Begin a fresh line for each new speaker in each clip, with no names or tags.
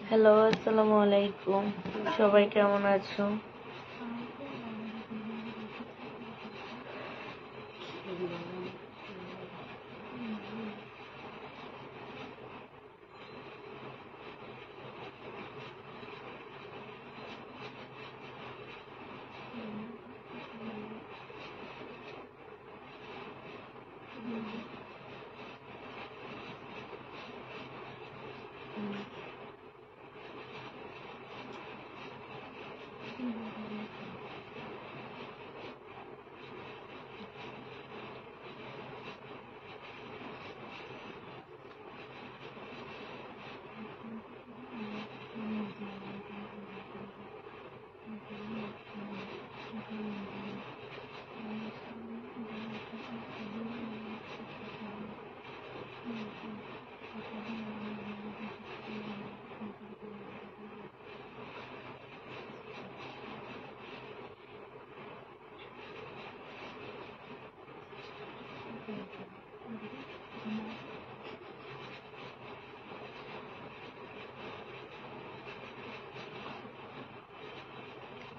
Hello, আসসালামু আলাইকুম। সবাই কেমন আছো?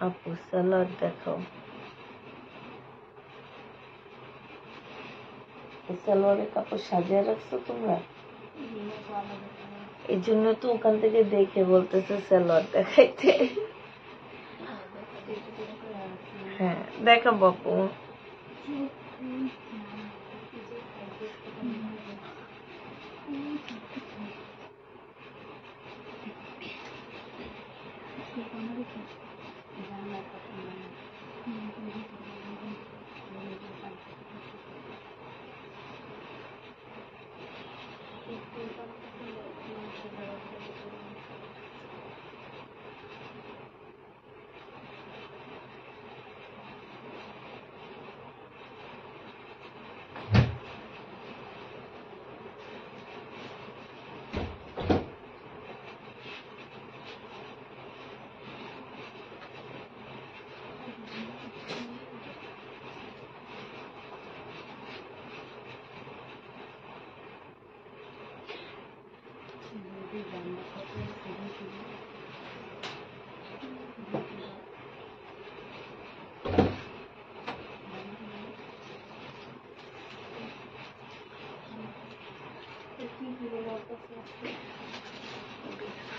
আপু সালোয়ার দেখাও। সালোয়ারের কাপড় সাজিয়ে রাখছো তোমরা? এই জন্য তো ওখান থেকে দেখে বলতেছে সালোয়ার দেখাইতে। হ্যাঁ, দেখাবো আপু।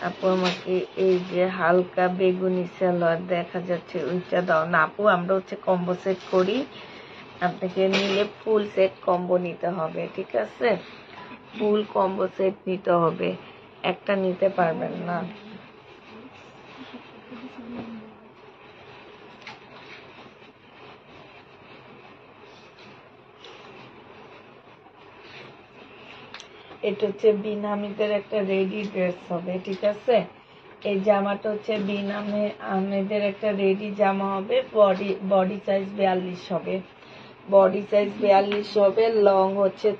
আপু আমাকে এই যে হালকা বেগুনি সালোয়ার দেখা যাচ্ছে ওইটা দাও না আপু। আমরা কম্বো সেট করি, আপনাকে নিলে ফুল সেট কম্বো নিতে হবে, ঠিক আছে? ফুল কম্বো সেট নিতে হবে, একটা নিতে পারবেন না। এটা বিন আহমেদের একটা রেডি ড্রেস হবে, ঠিক আছে? এই জামাটা বিন আহমেদের একটা রেডি জামা হবে। বডি সাইজ 42 হবে, বডি সাইজ 42 হবে। লং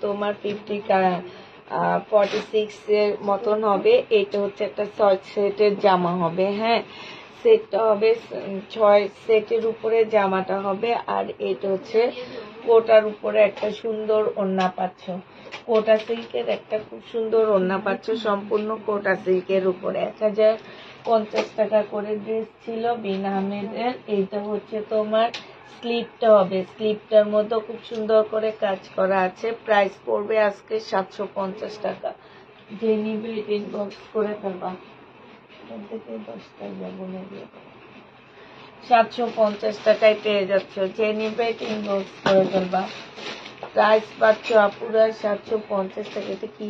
তোমার 46 এর মতন হবে। এটা একটা 6 সেটের জামা হবে। হ্যাঁ, সেটটা হবে 6 সেটের উপরে জামাটা হবে। আর এটা কোটার উপরে একটা সুন্দর ওড়না পাচ্ছ, কোটা সিল্কের একটা খুব সুন্দর ওড়না পাচ্ছ, সম্পূর্ণ কোটা সিল্কের উপরে। 1050 টাকা করে ড্রেস ছিল বিন আহমেদের। এইটা তোমার স্লিপটা হবে, স্লিপটার মধ্যে খুব সুন্দর করে কাজ করা আছে। প্রাইস পড়বে আজকে 750 টাকা। যে নিবে ইনবক্স করে ফেলবা, 750 টাকায় পেয়ে যাচ্ছ। যে নিবে ইনবক্স করে ফেলবা। প্রাইস পাচ্ছ আপুরা 750 টাকা। এটা কি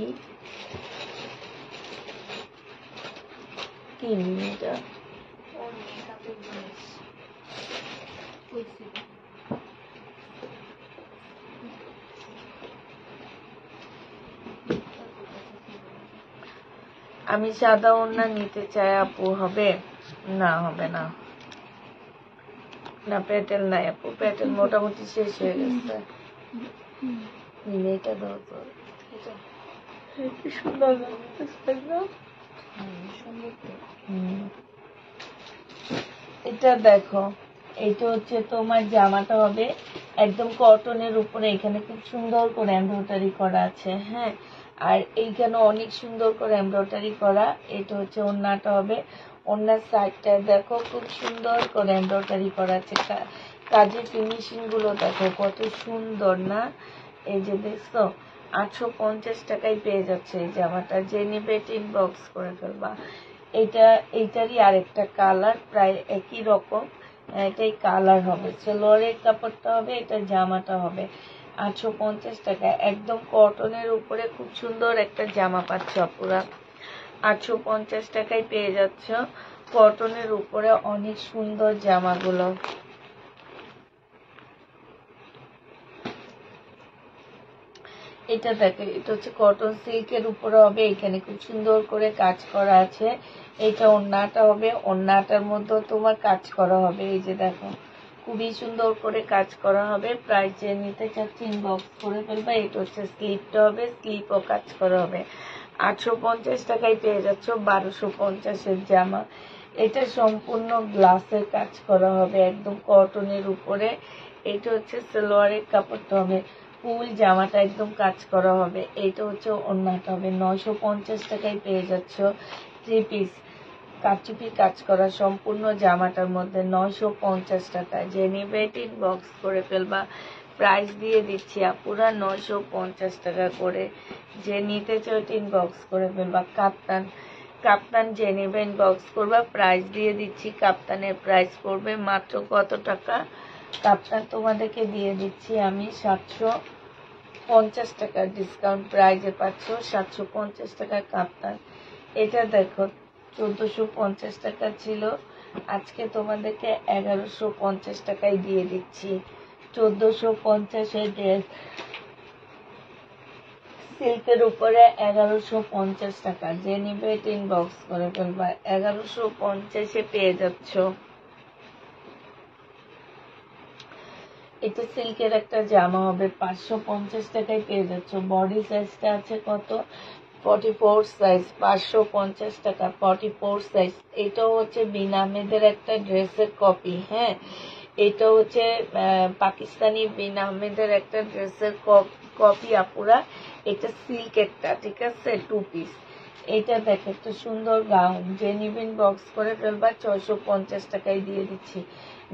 কি এটা? আমি সাদা ওড়না নিতে চাই আপু, হবে? না, হবে না। না, প্যাটেল নাই আপু, প্যাটেল মোটামুটি শেষ হয়ে গেছে। এটা দাও তো, কি সুন্দর লাগতেছে না? এটা দেখো, এটা হচ্ছে তোমার জামাটা হবে একদম কটনের উপরে, এখানে খুব সুন্দর করে এমব্রয়ডারি করা আছে। হ্যাঁ, আর এইখানে অনেক সুন্দর করে এমব্রয়ডারি করা। এটা হচ্ছে ওড়নাটা হবে, ওড়নার সাইডটা দেখো খুব সুন্দর করে এমব্রয়ডারি করা আছে। কাজের ফিনিশিং গুলো দেখো কত সুন্দর না? এই যে দেখছো, 850 টাকায় পেয়ে যাচ্ছে এই জামাটা। যে নিবে ইনবক্স করে ফেলবা। এইটারই আরেকটা কালার, প্রায় একই রকম, এটাই কালার হবে। সালোয়ারের কাপড়টা হবে, এটা জামাটা হবে। 850 টাকা, একদম কটনের উপরে খুব সুন্দর একটা জামা পাচ্ছ পুরা। 850 টাকায় পেয়ে যাচ্ছ কটনের উপরে অনেক সুন্দর জামাগুলো। এটা দেখো, এটা হচ্ছে কটন সিল্কের উপরে হবে, এখানে খুব সুন্দর করে কাজ করা আছে। এটা ওড়নাটা হবে, ওড়নাটার মধ্যে তোমার কাজ করা হবে। এই যে দেখো, খুবই সুন্দর করে কাজ করা হবে। প্রাইস যে নিতে চাচ্ছি ইনবক্স করে ফেলবা। এটা হচ্ছে স্লিপটা হবে, স্লিপও কাজ করা হবে। 850 টাকায় পেয়ে যাচ্ছ 1250-এর জামা। এটা সম্পূর্ণ গ্লাসের কাজ করা হবে, একদম কটনের উপরে। এটা হচ্ছে সালোয়ারের কাপড়টা হবে, ফুল জামাটা একদম কাজ করা হবে। এইটা হচ্ছে ওড়নাটা হবে। 950 টাকায় পেয়ে যাচ্ছ 3 পিস কারচুপি কাজ করা সম্পূর্ণ জামাটার মধ্যে 950 টাকায়। যে নিবে ইনবক্স করে ফেলবা। প্রাইস দিয়ে দিচ্ছি আপুরা 950 টাকা করে। যে নিতে চাও ইনবক্স করে ফেলবা। কাপ্তান যে নেবে ইনবক্স করবা। প্রাইস দিয়ে দিচ্ছি, কাপ্তানের প্রাইস পড়বে মাত্র কত টাকা? কাপ্তান তোমাদেরকে দিয়ে দিচ্ছি আমি 750 টাকার ডিসকাউন্ট প্রাইজে পাচ্ছ 750 টাকার কাপ্তান। এটা দেখো 1450 টাকা ছিল, আজকে তোমাদেরকে 1150 টাকায় দিয়ে দিচ্ছি। 1450-এর ড্রেস সিল্কের উপরে 1150 টাকা। যে নিবে ইনবক্স করে ফেলবা। 1150-এ পেয়ে যাচ্ছ। এটা সিল্কের একটা জামা হবে, 550 টাকায় পেয়ে যাচ্ছ। বডি সাইজটা আছে কত? 44 সাইজ, 550 টাকা 44 সাইজ। এটাও হচ্ছে বিন আহমেদের একটা ড্রেসের কপি। হ্যাঁ, এটা হচ্ছে পাকিস্তানি বিন আহমেদের একটা ড্রেসের কপি আপুরা। এটা সিল্ক একটা, ঠিক আছে, 2 পিস। এটা দেখো একটা সুন্দর গাউন। যে নিবেন বক্স করে ফেলবা, 650 টাকায় দিয়ে দিচ্ছি।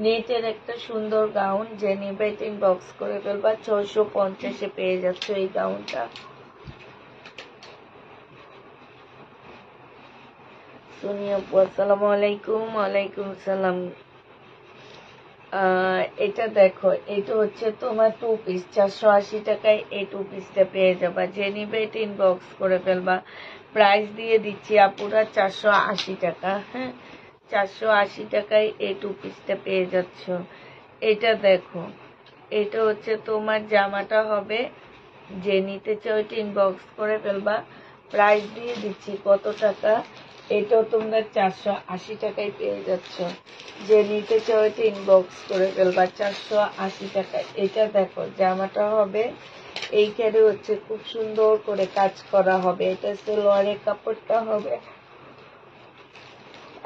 নেটের একটা সুন্দর গাউন, যে নিবে বক্স করে ফেলবা। 650-এ পেয়ে যাচ্ছ এই গাউনটা। সোনিয়া আপু আসসালামু আলাইকুম। ওয়ালাইকুম সালাম। এটা দেখো, এটা হচ্ছে তোমার 2 পিস, 480 টাকায় এই 2 পিসটা পেয়ে যাবা। যে নিবে এটা ইনবক্স করে ফেলবা। প্রাইস দিয়ে দিচ্ছি আপুরা 480 টাকা। হ্যাঁ, 480 টাকায় এই 2 পিসটা পেয়ে যাচ্ছ। এটা দেখো, এটা হচ্ছে তোমার জামাটা হবে। যে নিতে চাও এটা ইনবক্স করে ফেলবা। প্রাইস দিয়ে দিচ্ছি কত টাকা? এটাও তোমরা 480 টাকায় পেয়ে যাচ্ছ। যে নিতে চাও এটা ইনবক্স করে ফেলবা। 480 টাকা। এটা দেখো, জামাটা হবে এইখানে হচ্ছে খুব সুন্দর করে কাজ করা হবে। এটা সালোয়ারের কাপড়টা হবে,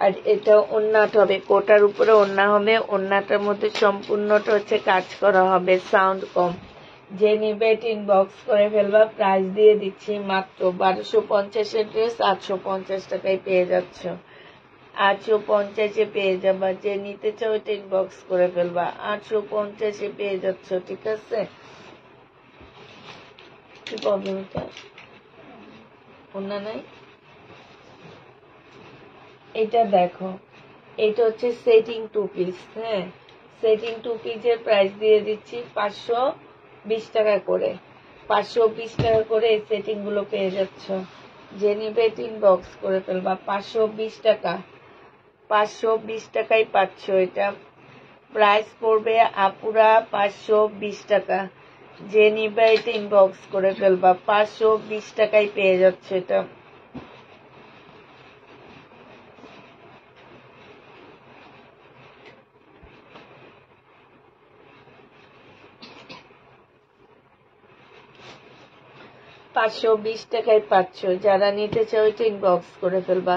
আর এটা ওড়নাটা হবে, কোটার উপরে ওড়না হবে। ওড়নাটার মধ্যে সম্পূর্ণটা হচ্ছে কাজ করা হবে, সাউন্ড কম। যে নিবে ইনবক্স করে ফেলবা। প্রাইস দিয়ে দিচ্ছি মাত্র 1250-এর ড্রেস 850 টাকায় পেয়ে যাচ্ছ। 850-এ পেয়ে যাবা। যে নিতে চাও এটা ইনবক্স করে ফেলবা। 850-এ পেয়ে যাচ্ছ, ঠিক আছে। কি প্রবলেম? এটা ওড়না নাই। এটা দেখো, এটা হচ্ছে সেটিং 2 পিস। হ্যাঁ, সেটিং 2 পিসের প্রাইস দিয়ে দিচ্ছি টাকা করে, 520 টাকা করে এই সেটিং গুলো পেয়ে যাচ্ছ। যে নিবে ইনবক্স করে ফেলবা। 520 টাকা, 520 টাকায় পাচ্ছ। এটা প্রাইস পড়বে আপুরা 520 টাকা। যে নিবে এটা ইনবক্স করে ফেলবা। 520 টাকায় পেয়ে যাচ্ছে এটা। $520 টাকায় পাচ্ছ। যারা নিতে চাও এটা ইনবক্স করে ফেলবা।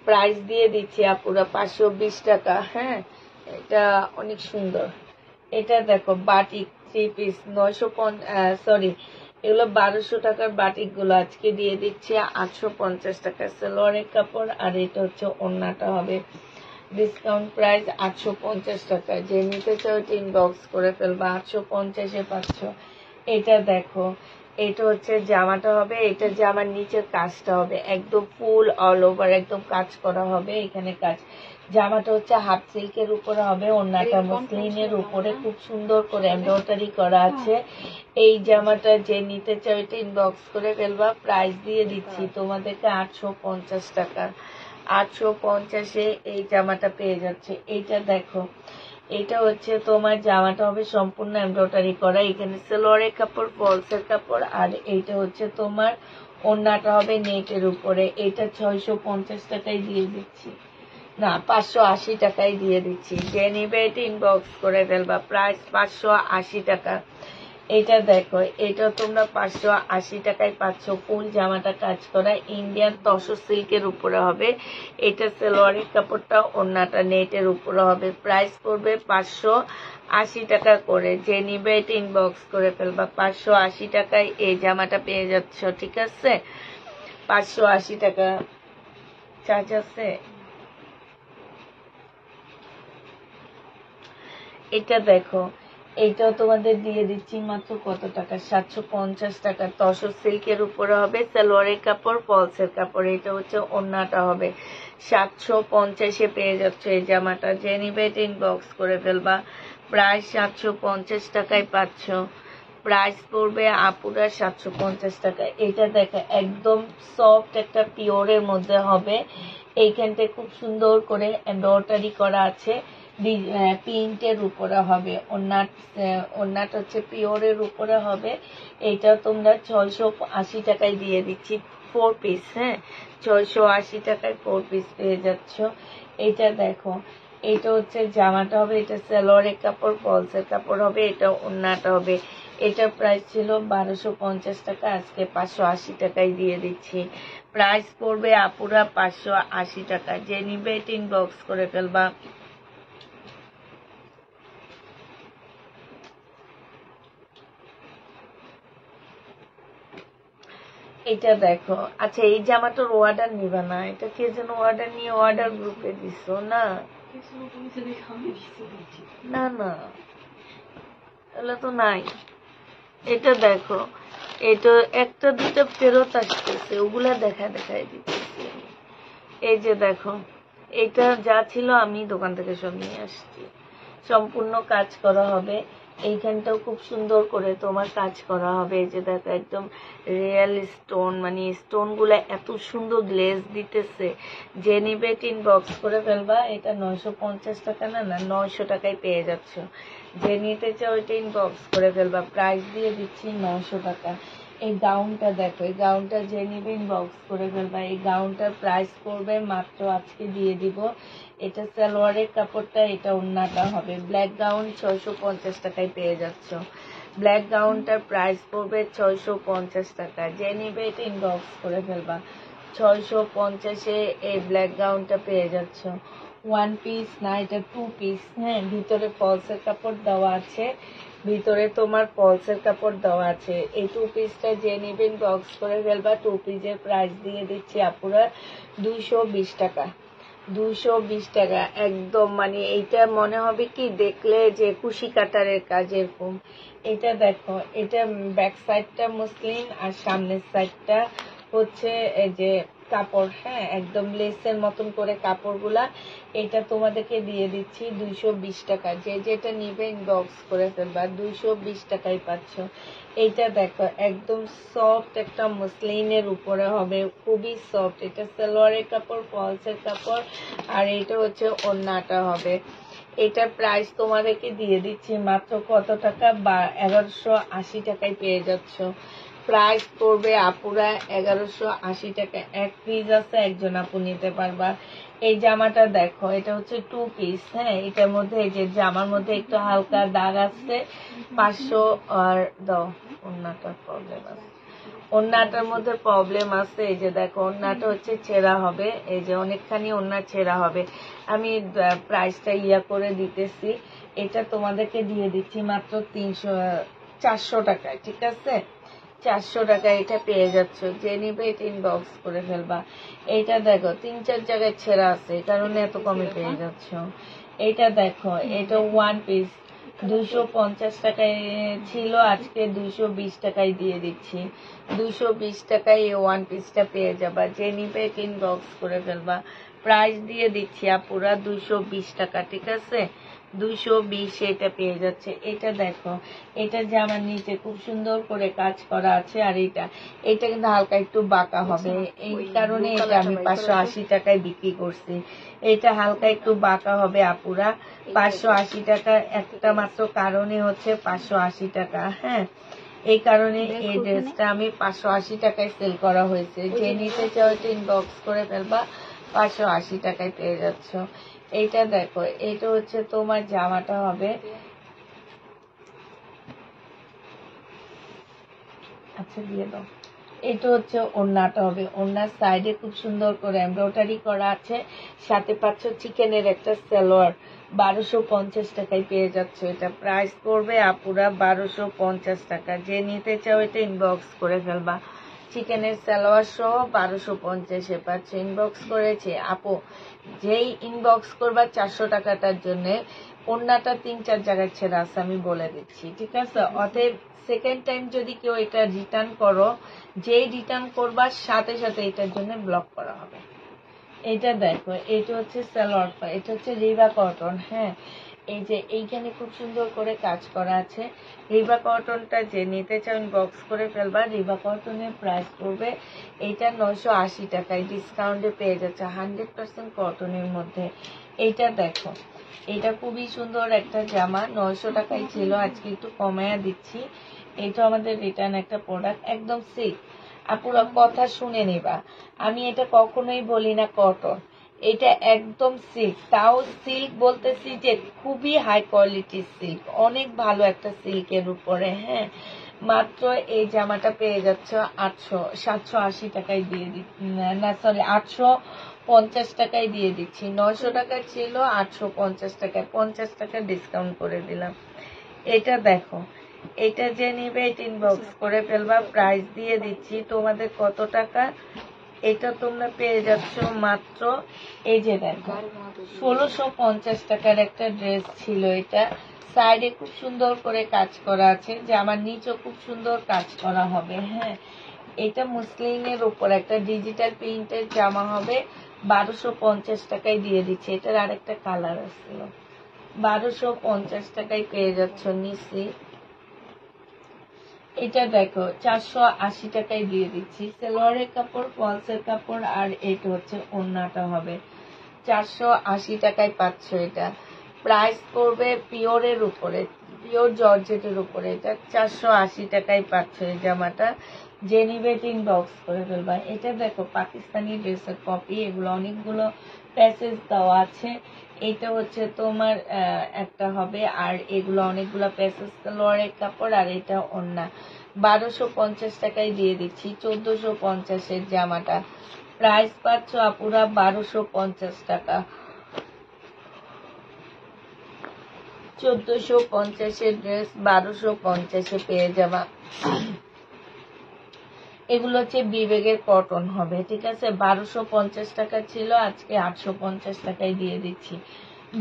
প্রাইস দিয়ে দিচ্ছি আপুরা 520 টাকা। হ্যাঁ, এটা অনেক সুন্দর। এটা দেখো বাটিক 3 পিস 950, এগুলো 1200 টাকার বাটিক গুলো আজকে দিয়ে দিচ্ছে 850 টাকা সালোয়ারের কাপড়। আর এটা হচ্ছে ওড়নাটা হবে ডিসকাউন্ট প্রাইস 850 টাকা। যে নিতে চাও এটা ইনবক্স করে ফেলবা। 850-এ পাচ্ছ। এটা দেখো, এটা হচ্ছে জামাটা হবে। এটা জামার নিচের কাজটা হবে একদম ফুল অল ওভার, একদম কাজ করা হবে। এখানে কাজ। জামাটা হচ্ছে হাফ সিল্কের উপরে হবে, ওড়নাটা মসলিনের উপরে খুব সুন্দর করে এমব্রয়ডারি করা আছে। এই জামাটা যে নিতে চাও এটা ইনবক্স করে ফেলবা। প্রাইস দিয়ে দিচ্ছি তোমাদেরকে 850 টাকা। 850-এ এই জামাটা পেয়ে যাচ্ছে। এইটা দেখো, এটা হচ্ছে তোমার জামাটা হবে সম্পূর্ণ এমব্রয়ডারি করা। এখানে সালোয়ারের কাপড়, ফলসের কাপড়। আর এইটা হচ্ছে তোমার ওড়নাটা হবে নেটের উপরে। এটা 650 টাকায় দিয়ে দিচ্ছি, না 580 টাকায় দিয়ে দিচ্ছি। যে নিবে এটা ইনবক্স করে ফেলবা। প্রাইস 580 টাকা। এটা দেখো, এটা তোমরা 580 টাকায় পাচ্ছ। ফুল জামাটা কাজ করা ইন্ডিয়ান তসর সিল্কের উপরে হবে। এটা সালোয়ারের কাপড়টা, ওড়নাটা নেটের উপরে হবে। প্রাইস পড়বে 580 টাকা করে। যে নিবে এটা ইনবক্স করে ফেলবা। 580 টাকায় এই জামাটা পেয়ে যাচ্ছ। ঠিক আছে, 580 টাকা। চার্জ আছে। এটা দেখো, এইটাও তোমাদের দিয়ে দিচ্ছি মাত্র কত টাকা, 750 টাকা। তসর সিল্কের উপরে হবে, সালোয়ারের কাপড়, ফলসের কাপড়। এটা হচ্ছে ওড়নাটা হবে। 750-এ পেয়ে যাচ্ছে এই জামাটা। যে নিবে এটা ইনবক্স করে ফেলবা। প্রায় 750 টাকায় পাচ্ছ। প্রাইস পড়বে আপুরা 750 টাকা। এটা দেখো, একদম সফট একটা পিওরের মধ্যে হবে। এইখানটায় খুব সুন্দর করে এমব্রয়ডারি করা আছে, প্রিন্টের উপরে হবে। ওড়নাটা হচ্ছে পিওরের উপরে হবে। এটা তোমরা 680 টাকায় দিয়ে দিচ্ছি 4 পিস। হ্যাঁ, 680 টাকায় 4 পিস পেয়ে যাচ্ছ। এটা দেখো, এটা হচ্ছে জামাটা হবে। এটা সালোয়ারের কাপড়, ফলসের কাপড় হবে। এটা ওড়নাটা হবে। এটা প্রাইস ছিল 1250 টাকা, আজকে 580 টাকায় দিয়ে দিচ্ছি। প্রাইস পড়বে আপুরা 580 টাকা। যে নিবে এটা ইনবক্স করে ফেলবা। এটা দেখো, আচ্ছা এই জামাটার অর্ডার নিবা না? এটা কে যেন অর্ডার নিয়ে অর্ডার গ্রুপে দিছো না? না না, এগুলো তো নাই। এটা দেখো, এটা একটা দুটো ফেরত আসতেছে, ওগুলা দেখাই দিতেছি। এই যে দেখো, এটা যা ছিল আমি দোকান থেকে সব নিয়ে আসছি। সম্পূর্ণ কাজ করা হবে। এইখানটাও খুব সুন্দর করে তোমার কাজ করা হবে। এই যে দেখো, একদম রিয়েল স্টোন, মানে স্টোন গুলা এত সুন্দর গ্লেজ দিতেছে। যে নিবে ইনবক্স করে ফেলবা। এটা 950 টাকা, না 900 টাকায় পেয়ে যাচ্ছ। যে নিতে চাও এটা ইনবক্স করে ফেলবা। প্রাইস দিয়ে দিচ্ছি 900 টাকা। এই গাউনটা দেখো, এই গাউনটা যে নিবে ইনবক্স করে ফেলবা। এই গাউনটার প্রাইস পড়বে মাত্র, আজকে দিয়ে দিব। এটা সালোয়ারের কাপড়টা, এটা ওড়নাটা হবে। ব্ল্যাক গাউন 650 টাকায় পেয়ে যাচ্ছ। ব্ল্যাক গাউনটার প্রাইস পড়বে 650 টাকা। যে নিবে এটা ইনবক্স করে ফেলবা। 650-এ এই ব্ল্যাক গাউনটা পেয়ে যাচ্ছ। 1 পিস না, এটা 2 পিস। হ্যাঁ, ভিতরে ফলসের কাপড় দেওয়া আছে। ভিতরে তোমার ফলসের কাপড় দেওয়া আছে। এই 2 পিসটা যে নিবেন বক্স করে ফেলবা। 2 পিসের প্রাইস দিয়ে দিচ্ছি আপুরা 220 টাকা। 220 টাকা একদম, মানে এইটা মনে হবে কি দেখলে যে কুশি কাটারের কাজ এরকম। এটা দেখো, এটা ব্যাক সাইডটা মসলিন আর সামনের সাইডটা হচ্ছে এই যে কাপড়, হ্যাঁ একদম লেসের মতন করে কাপড়গুলা। এটা তোমাদেরকে দিয়ে দিচ্ছি 220 টাকা। যে যেটা নিবে ইনবক্স করে ফেলবা, 220 টাকায় পাচ্ছ। এইটা দেখো একদম সফট একটা মসলিনের উপরে হবে, খুবই সফট। এটা সালোয়ারের কাপড়, ফলসের কাপড়, আর এটা হচ্ছে ওড়নাটা হবে। এটার প্রাইস তোমাদেরকে দিয়ে দিচ্ছি মাত্র কত টাকা, 1180 টাকায় পেয়ে যাচ্ছ। প্রাইস পড়বে আপুরা 1180 টাকা। এক পিস আছে, একজন আপু নিতে পারবা। এই জামাটা দেখো, এটা হচ্ছে 2 পিস, হ্যাঁ এটার মধ্যে এই যে জামার মধ্যে একটু হালকা দাগ আছে, 500 আর দাও। ওন্নাটার প্রবলেম আছে, ওন্নাটার মধ্যে প্রবলেম আছে। এই যে দেখো ওন্নাটা হচ্ছে ছেঁড়া হবে, এই যে অনেকখানি ওন্না ছেঁড়া হবে। আমি প্রাইসটা করে দিতেছি। এটা তোমাদেরকে দিয়ে দিচ্ছি মাত্র 400 টাকায়, ঠিক আছে? 400 টাকায় এটা পেয়ে যাচ্ছ। যে নিবে এটা ইনবক্স করে ফেলবা। এইটা দেখো 3-4 জায়গায় ছেঁড়া আছে, এই কারণে এত কমে পেয়ে যাচ্ছ। এইটা দেখো, এটা 1 পিস 250 টাকায় ছিল, আজকে 220 টাকায় দিয়ে দিচ্ছি। 220 টাকায় এই 1 পিসটা পেয়ে যাবা। যে নিবে এটা ইনবক্স করে ফেলবা। প্রাইস দিয়ে দিচ্ছি আপুরা 220 টাকা, ঠিক আছে? 220 এটা পেয়ে যাচ্ছে। এটা দেখো, এটা জামার নিচে খুব সুন্দর করে কাজ করা আছে, আর এটা কিন্তু হালকা একটু বাঁকা হবে, এই কারণে এটা আমি 580 টাকায় বিক্রি করছি। এটা হালকা একটু বাঁকা হবে আপুরা, 580 টাকা। একটা মাত্র কারণে হচ্ছে 580 টাকা, হ্যাঁ এই কারণে এই ড্রেসটা আমি 580 টাকায় সেল করা হয়েছে। যে নিতে চাও এটা ইনবক্স করে ফেলবা, 580 টাকায় পেয়ে যাচ্ছ। এইটা দেখো, এটা হচ্ছে তোমার জামাটা হবে, আচ্ছা দিয়ে দাও। এটা হচ্ছে ওড়নাটা হবে, ওড়নার সাইডে খুব সুন্দর করে এমব্রয়ডারি করা আছে, সাথে পাচ্ছ চিকেনের একটা সালোয়ার। 1250 টাকায় পেয়ে যাচ্ছে। এটা প্রাইস পড়বে আপুরা 1250 টাকা। যে নিতে চাও এটা ইনবক্স করে ফেলবা। চিকেনের সালোয়ার সহ 1250-এ পাচ্ছে। ইনবক্স করেছে আপু, যেই ইনবক্স করবা 400 টাকাটার জন্য ওড়নাটা 3-4 জায়গায় ছেড়া আছে, আমি বলে দিচ্ছি, ঠিক আছে? অতএব সেকেন্ড টাইম যদি কেউ এটা রিটার্ন করো, যেই রিটার্ন করবার সাথে সাথে এটার জন্য ব্লক করা হবে। এটা দেখো, এটা হচ্ছে সালোয়ার, এটা হচ্ছে রিবা কটন, হ্যাঁ এই যে এইখানে খুব সুন্দর করে কাজ করা আছে। রিবা কটনটা যে নিতে চাও বক্স করে ফেলবা। রিবা কটনের প্রাইস পড়বে এইটা 980 টাকায়, ডিসকাউন্টে পেয়ে যাচ্ছে 100% কটনের মধ্যে। এইটা দেখো, এটা খুবই সুন্দর একটা জামা, 900 টাকায় ছিল, আজকে একটু কমায়া দিচ্ছি। এটা আমাদের রিটার্ন একটা প্রোডাক্ট, একদম সিল্ক। আপুরা কথা শুনে নিবা, আমি এটা কখনোই বলি না কটন, এটা একদম সিল্ক। তাও সিল্ক বলতেছি যে খুবই হাই কোয়ালিটির সিল্ক, অনেক ভালো একটা সিল্কের উপরে, হ্যাঁ মাত্র এই জামাটা পেয়ে যাচ্ছ 780 টাকায় দিয়ে দিচ্ছি, না সরি 850 টাকায় দিয়ে দিচ্ছি। 900 টাকা ছিল, 850 টাকায় 50 টাকা ডিসকাউন্ট করে দিলাম। এটা দেখো, এটা যে নিবে এটা ইনবক্স করে ফেলবা। প্রাইস দিয়ে দিচ্ছি তোমাদের কত টাকা, এটা তোমরা পেয়ে যাচ্ছ মাত্র, এই যে দেখো 1650 টাকার একটা ড্রেস ছিল। এটা সাইডে খুব সুন্দর করে কাজ করা আছে, যে আমার নিচেও খুব সুন্দর কাজ করা হবে, হ্যাঁ এটা মুসলিমের উপর একটা ডিজিটাল প্রিন্টের জামা হবে। 1250 টাকায় দিয়ে দিচ্ছে। এটার আরেকটা কালার আসছিল। 1250 টাকায় পেয়ে যাচ্ছ নিচ্ছি। এটা দেখো 480 টাকায় দিয়ে দিচ্ছি। সালোয়ারের কাপড়, ফলসের কাপড়, আর এটা হচ্ছে ওড়নাটা হবে। 480 টাকায় পাচ্ছ। এটা প্রাইস পড়বে পিওরের উপরে, পিওর জর্জেটের উপরে। এটা 480 টাকায় পাচ্ছ এই জামাটা। যে নিবে ইনবক্স করে ফেলবা। এটা দেখো পাকিস্তানি ড্রেসের কপি, এগুলো অনেকগুলো প্যাসেজ দেওয়া আছে। এটা হচ্ছে তোমার একটা হবে, আর এগুলো অনেকগুলো প্যাসেজ সালোয়ারের কাপড়, আর এটা ওড়না। 1250 টাকায় দিয়ে দিচ্ছি। 1450-এর জামাটা প্রাইস পাচ্ছ আপুরা 1250 টাকা। 1450-এর ড্রেস 1250-এ পেয়ে যাবা। এগুলো হচ্ছে বিবেকের কটন হবে, ঠিক আছে? 1250 টাকা ছিল, আজকে 850 টাকায় দিয়ে দিচ্ছি।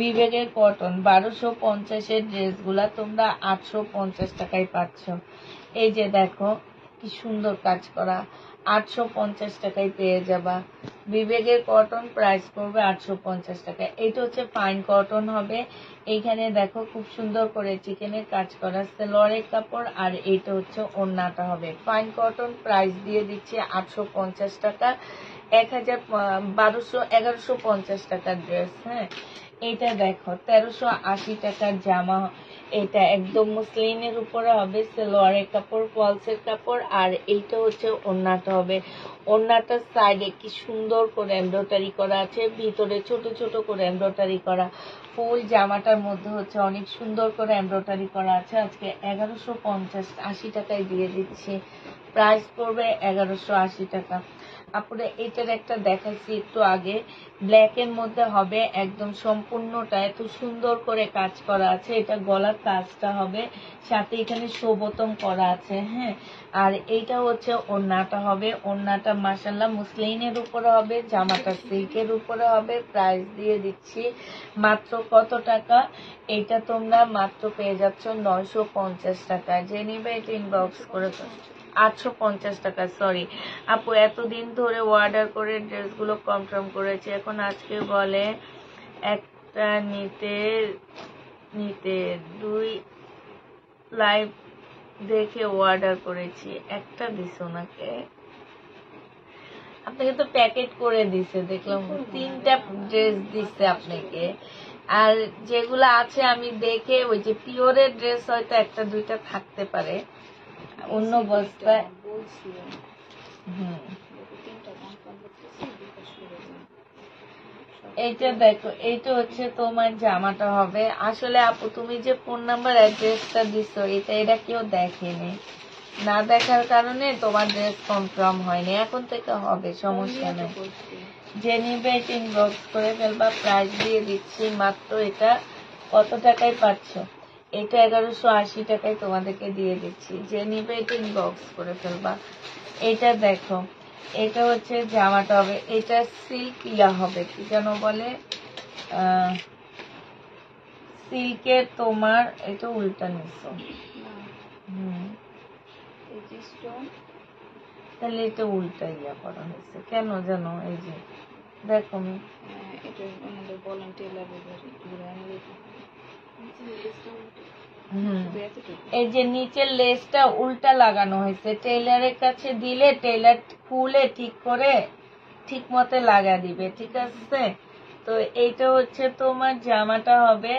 বিবেকের কটন 1250-এর ড্রেসগুলা তোমরা 850 টাকায় পাচ্ছ। এই যে দেখো, কি সুন্দর কাজ করা, 850 টাকায় পেয়ে যাবা। বিবেকের কটন প্রাইস পড়বে 850 টাকা। এটা হচ্ছে ফাইন কটন হবে। এইখানে দেখো খুব সুন্দর করে চিকেনের কাজ করা সেলোয়ারের কাপড়, আর এইটা হচ্ছে ওড়নাটা হবে। ফাইন কটন প্রাইস দিয়ে দিচ্ছি 850 টাকা। 1150 টাকার ড্রেস। হ্যাঁ, এটা দেখো 1380 টাকার জামা। এটা একদম মুসলিনের উপরে হবে, সেলোয়ারের কাপড়, ফলসের কাপড়, আর এইটা হচ্ছে ওড়নাটা হবে। ওড়নাটার সাইডে কি সুন্দর করে এমব্রয়ডারি করা আছে, ভিতরে ছোট ছোট করে এমব্রয়ডারি করা। ফুল জামাটার মধ্যে হচ্ছে অনেক সুন্দর করে এমব্রয়ডারি করা আছে। আজকে 1150 টাকায় দিয়ে দিচ্ছি। প্রাইস পড়বে 1180 টাকা। তারপরে এটার একটা দেখাচ্ছি একটু আগে, ব্ল্যাক এর মধ্যে হবে, একদম সম্পূর্ণটা এত সুন্দর করে কাজ করা আছে। এটা গলার কাজটা হবে, সাথে এখানে শোবতম করা আছে। হ্যাঁ, আর এইটা হচ্ছে ওড়নাটা হবে। ওড়নাটা মাশাআল্লাহ মুসলিনের উপরে হবে, জামাটা সিল্কের উপরে হবে। প্রাইস দিয়ে দিচ্ছি মাত্র কত টাকা? এটা তোমরা মাত্র পেয়ে যাচ্ছ 950 টাকা। যে নিবে এটা ইনবক্স করে 850 টাকা। সরি আপু, এতদিন ধরে অর্ডার করে ড্রেসগুলো কনফার্ম করেছি, এখন আজকে বলে একটা নিতে নিতে 2 লাইভ দেখে অর্ডার করেছি, একটা দিস ওনাকে। আপনাকে তো প্যাকেট করে দিছে দেখলাম, 3টা ড্রেস দিচ্ছে আপনাকে। আর যেগুলো আছে আমি দেখে, ওই যে পিওরের ড্রেস হয়তো 1-2টা থাকতে পারে অন্য বস্তায়। এইটা দেখো, এইটা হচ্ছে তোমার জামাটা হবে। আসলে আপু তুমি যে ফোন নাম্বার অ্যাড্রেসটা দিছো, এটা কেউ দেখেনি, না দেখার কারণে তোমার ড্রেস কনফার্ম হয়নি, এখন থেকে হবে, সমস্যা নেই। যে নিবে ইনবক্স করে ফেলবা। প্রাইস দিয়ে দিচ্ছি মাত্র, এটা কত টাকায় পাচ্ছ? এটা 1180 টাকায় তোমাদেরকে দিয়ে দিচ্ছি। যে নিবে ইনবক্স করে ফেলবা। এটা দেখো, এটা হচ্ছে জামাটা হবে, এটা সিল্ক ইয়া হবে, কি যেন বলে, সিল্কের তোমার, এটা উল্টা নিছো। তাহলে এটা উল্টা ইয়া করা হয়েছে কেন জানো? এই যে দেখো, এই যে নিচের লেসটা উল্টা লাগানো হয়েছে, টেইলারের কাছে দিলে টেইলার খুলে ঠিক করে ঠিক মতে লাগা দিবে, ঠিক আছে? তো এইটা হচ্ছে তোমার জামাটা হবে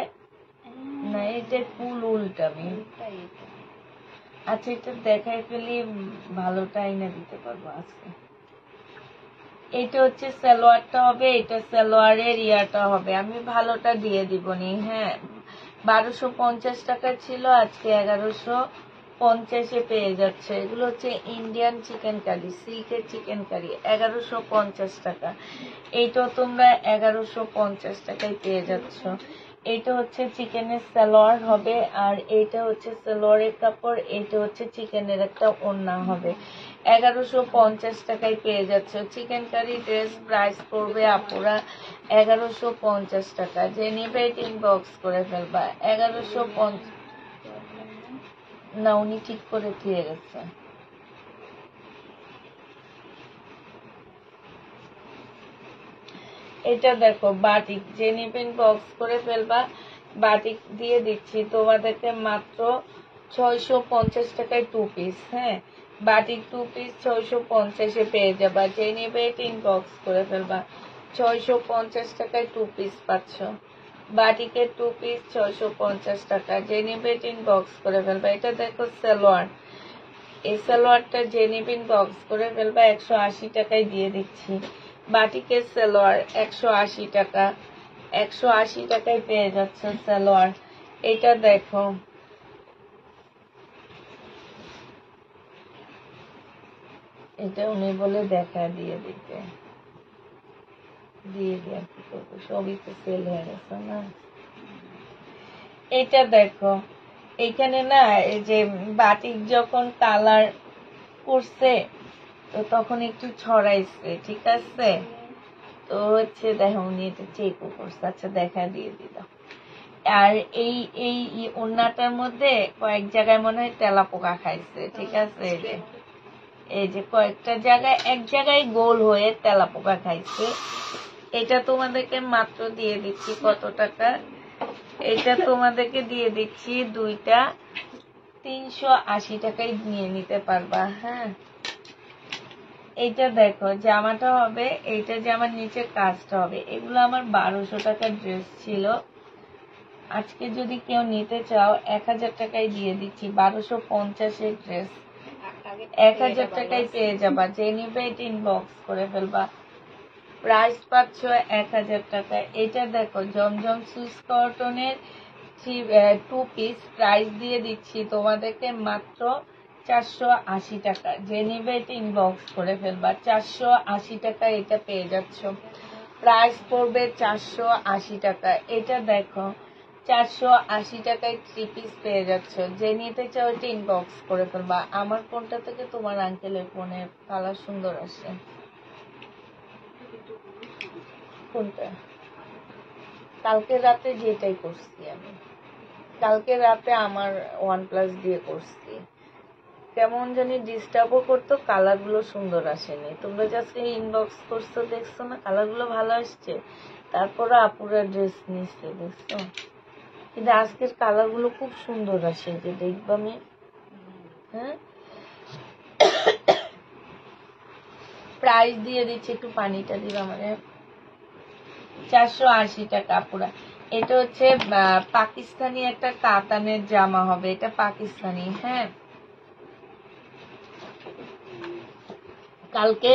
না, এটা ফুল উল্টামি। আচ্ছা, এটা দেখাই ফেলি, ভালোটাই না দিতে পারবো আজকে। এটা হচ্ছে সালোয়ারটা হবে, এটা সালোয়ারের ইয়াটা হবে, আমি ভালোটা দিয়ে দিব নি। হ্যাঁ, 1250 টাকা ছিল, আজকে 1150-এ পেয়ে যাচ্ছে। এগুলো হচ্ছে ইন্ডিয়ান চিকেন কারি, সিল্কের চিকেন কারি, 1150 টাকা। এইটাও তোমরা 1150 টাকায় পেয়ে যাচ্ছ। এইটা হচ্ছে চিকেনের সালোয়ার হবে, আর এইটা হচ্ছে সালোয়ারের কাপড়, এইটা হচ্ছে চিকেনের একটা ওড়না হবে। 1150 টাকায় পেয়ে যাচ্ছে। চিকেন কারি ড্রেস প্রাইস পড়বে আপুরা 1150 টাকা। যে নিবে ইনবক্স করে ফেলবা। 1150 না, উনি ঠিক করে দিয়ে গেছে। এটা দেখো বাটিক, যে নিবেন বক্স করে ফেলবা। বাটিক দিয়ে দিচ্ছি তোমাদেরকে মাত্র 650 টাকায় 2 পিস। হ্যাঁ, বাটিক 2 পিস 650-এ পেয়ে যাবা। যে নিবে ইনবক্স করে ফেলবা। 650 টাকায় 2 পিস পাচ্ছ। বাটিকের 2 পিস 650 টাকা। যে নিবে ইনবক্স করে ফেলবা। এটা দেখো সালোয়ার, এই সালোয়ারটা যে নিবেন বক্স করে ফেলবা। 180 টাকায় দিয়ে দিচ্ছি। বাটিকের সালোয়ার 180 টাকা, 180 টাকায় পেয়ে যাচ্ছে সালোয়ার। এটা দেখো, এটা উনি বলে দেখা দিয়ে দিতে, দিয়ে দিয়ে কি করবো, সবই তো সেল হয়ে গেছে না। এটা দেখো, এখানে না এই যে বাটিক যখন কালার করছে তো তখন একটু ছড়াইছে, ঠিক আছে? তো হচ্ছে দেখো উনি এটা চেকও করছে। আচ্ছা, দেখা দিয়ে দিলাম। আর এই এই ওড়নাটার মধ্যে কয়েক জায়গায় মনে হয় তেলা পোকা খাইছে, ঠিক আছে? এই যে এই যে কয়েকটা জায়গায় এক জায়গায় গোল হয়ে তেলাপোকা খাইছে। এটা তোমাদেরকে মাত্র দিয়ে দিচ্ছি কত টাকা, এটা তোমাদেরকে দিয়ে দিচ্ছি দুইটা 380 টাকায় নিয়ে নিতে পারবা। হ্যাঁ, এইটা দেখো জামাটা হবে, এইটা জামার নিচে কাজটা হবে। এগুলো আমার 1200 টাকার ড্রেস ছিল। আজকে যদি কেউ নিতে চাও 1000 টাকায় দিয়ে দিচ্ছি। 1250-এর ড্রেস 1000 টাকায় পেয়ে যাবা। যে নিবে এটা ইনবক্স করে ফেলবা। প্রাইস পাচ্ছ 1000 টাকা। এটা দেখো জমজম সুইস কটনের 2 পিস, প্রাইস দিয়ে দিচ্ছি তোমাদেরকে মাত্র 480 টাকা। যে নিবে এটা ইনবক্স করে ফেলবা। 480 টাকা এটা পেয়ে যাচ্ছ। প্রাইস পড়বে 480 টাকা। এটা দেখো 480 টাকায় 3 পিস পেয়ে যাচ্ছ। যে নিতে চাও এটা ইনবক্স করে ফেলবা। আমার ফোনটা থেকে তোমার আঙ্কেলের ফোনে কালার সুন্দর আসে। কোনটা? কালকে রাতে যেটাই করছি আমি, কালকে রাতে আমার OnePlus দিয়ে করছি। কেমন জানি ডিস্টার্বও করতো, কালার গুলো সুন্দর আসেনি। তোমরা জাস্ট ইনবক্স করছো, দেখছো না কালার গুলো ভালো আসছে। তারপরে আপুরা ড্রেস নিচ্ছে, দেখছো। কিন্তু আজকের কালার গুলো খুব সুন্দর আসে, যে দেখবো আমি। হ্যাঁ, প্রাইস দিয়ে দিচ্ছি, একটু পানিটা দিবা মানে। 480 টাকা আপুরা। এটা হচ্ছে পাকিস্তানি একটা কাতানের জামা হবে, এটা পাকিস্তানি। হ্যাঁ, কালকে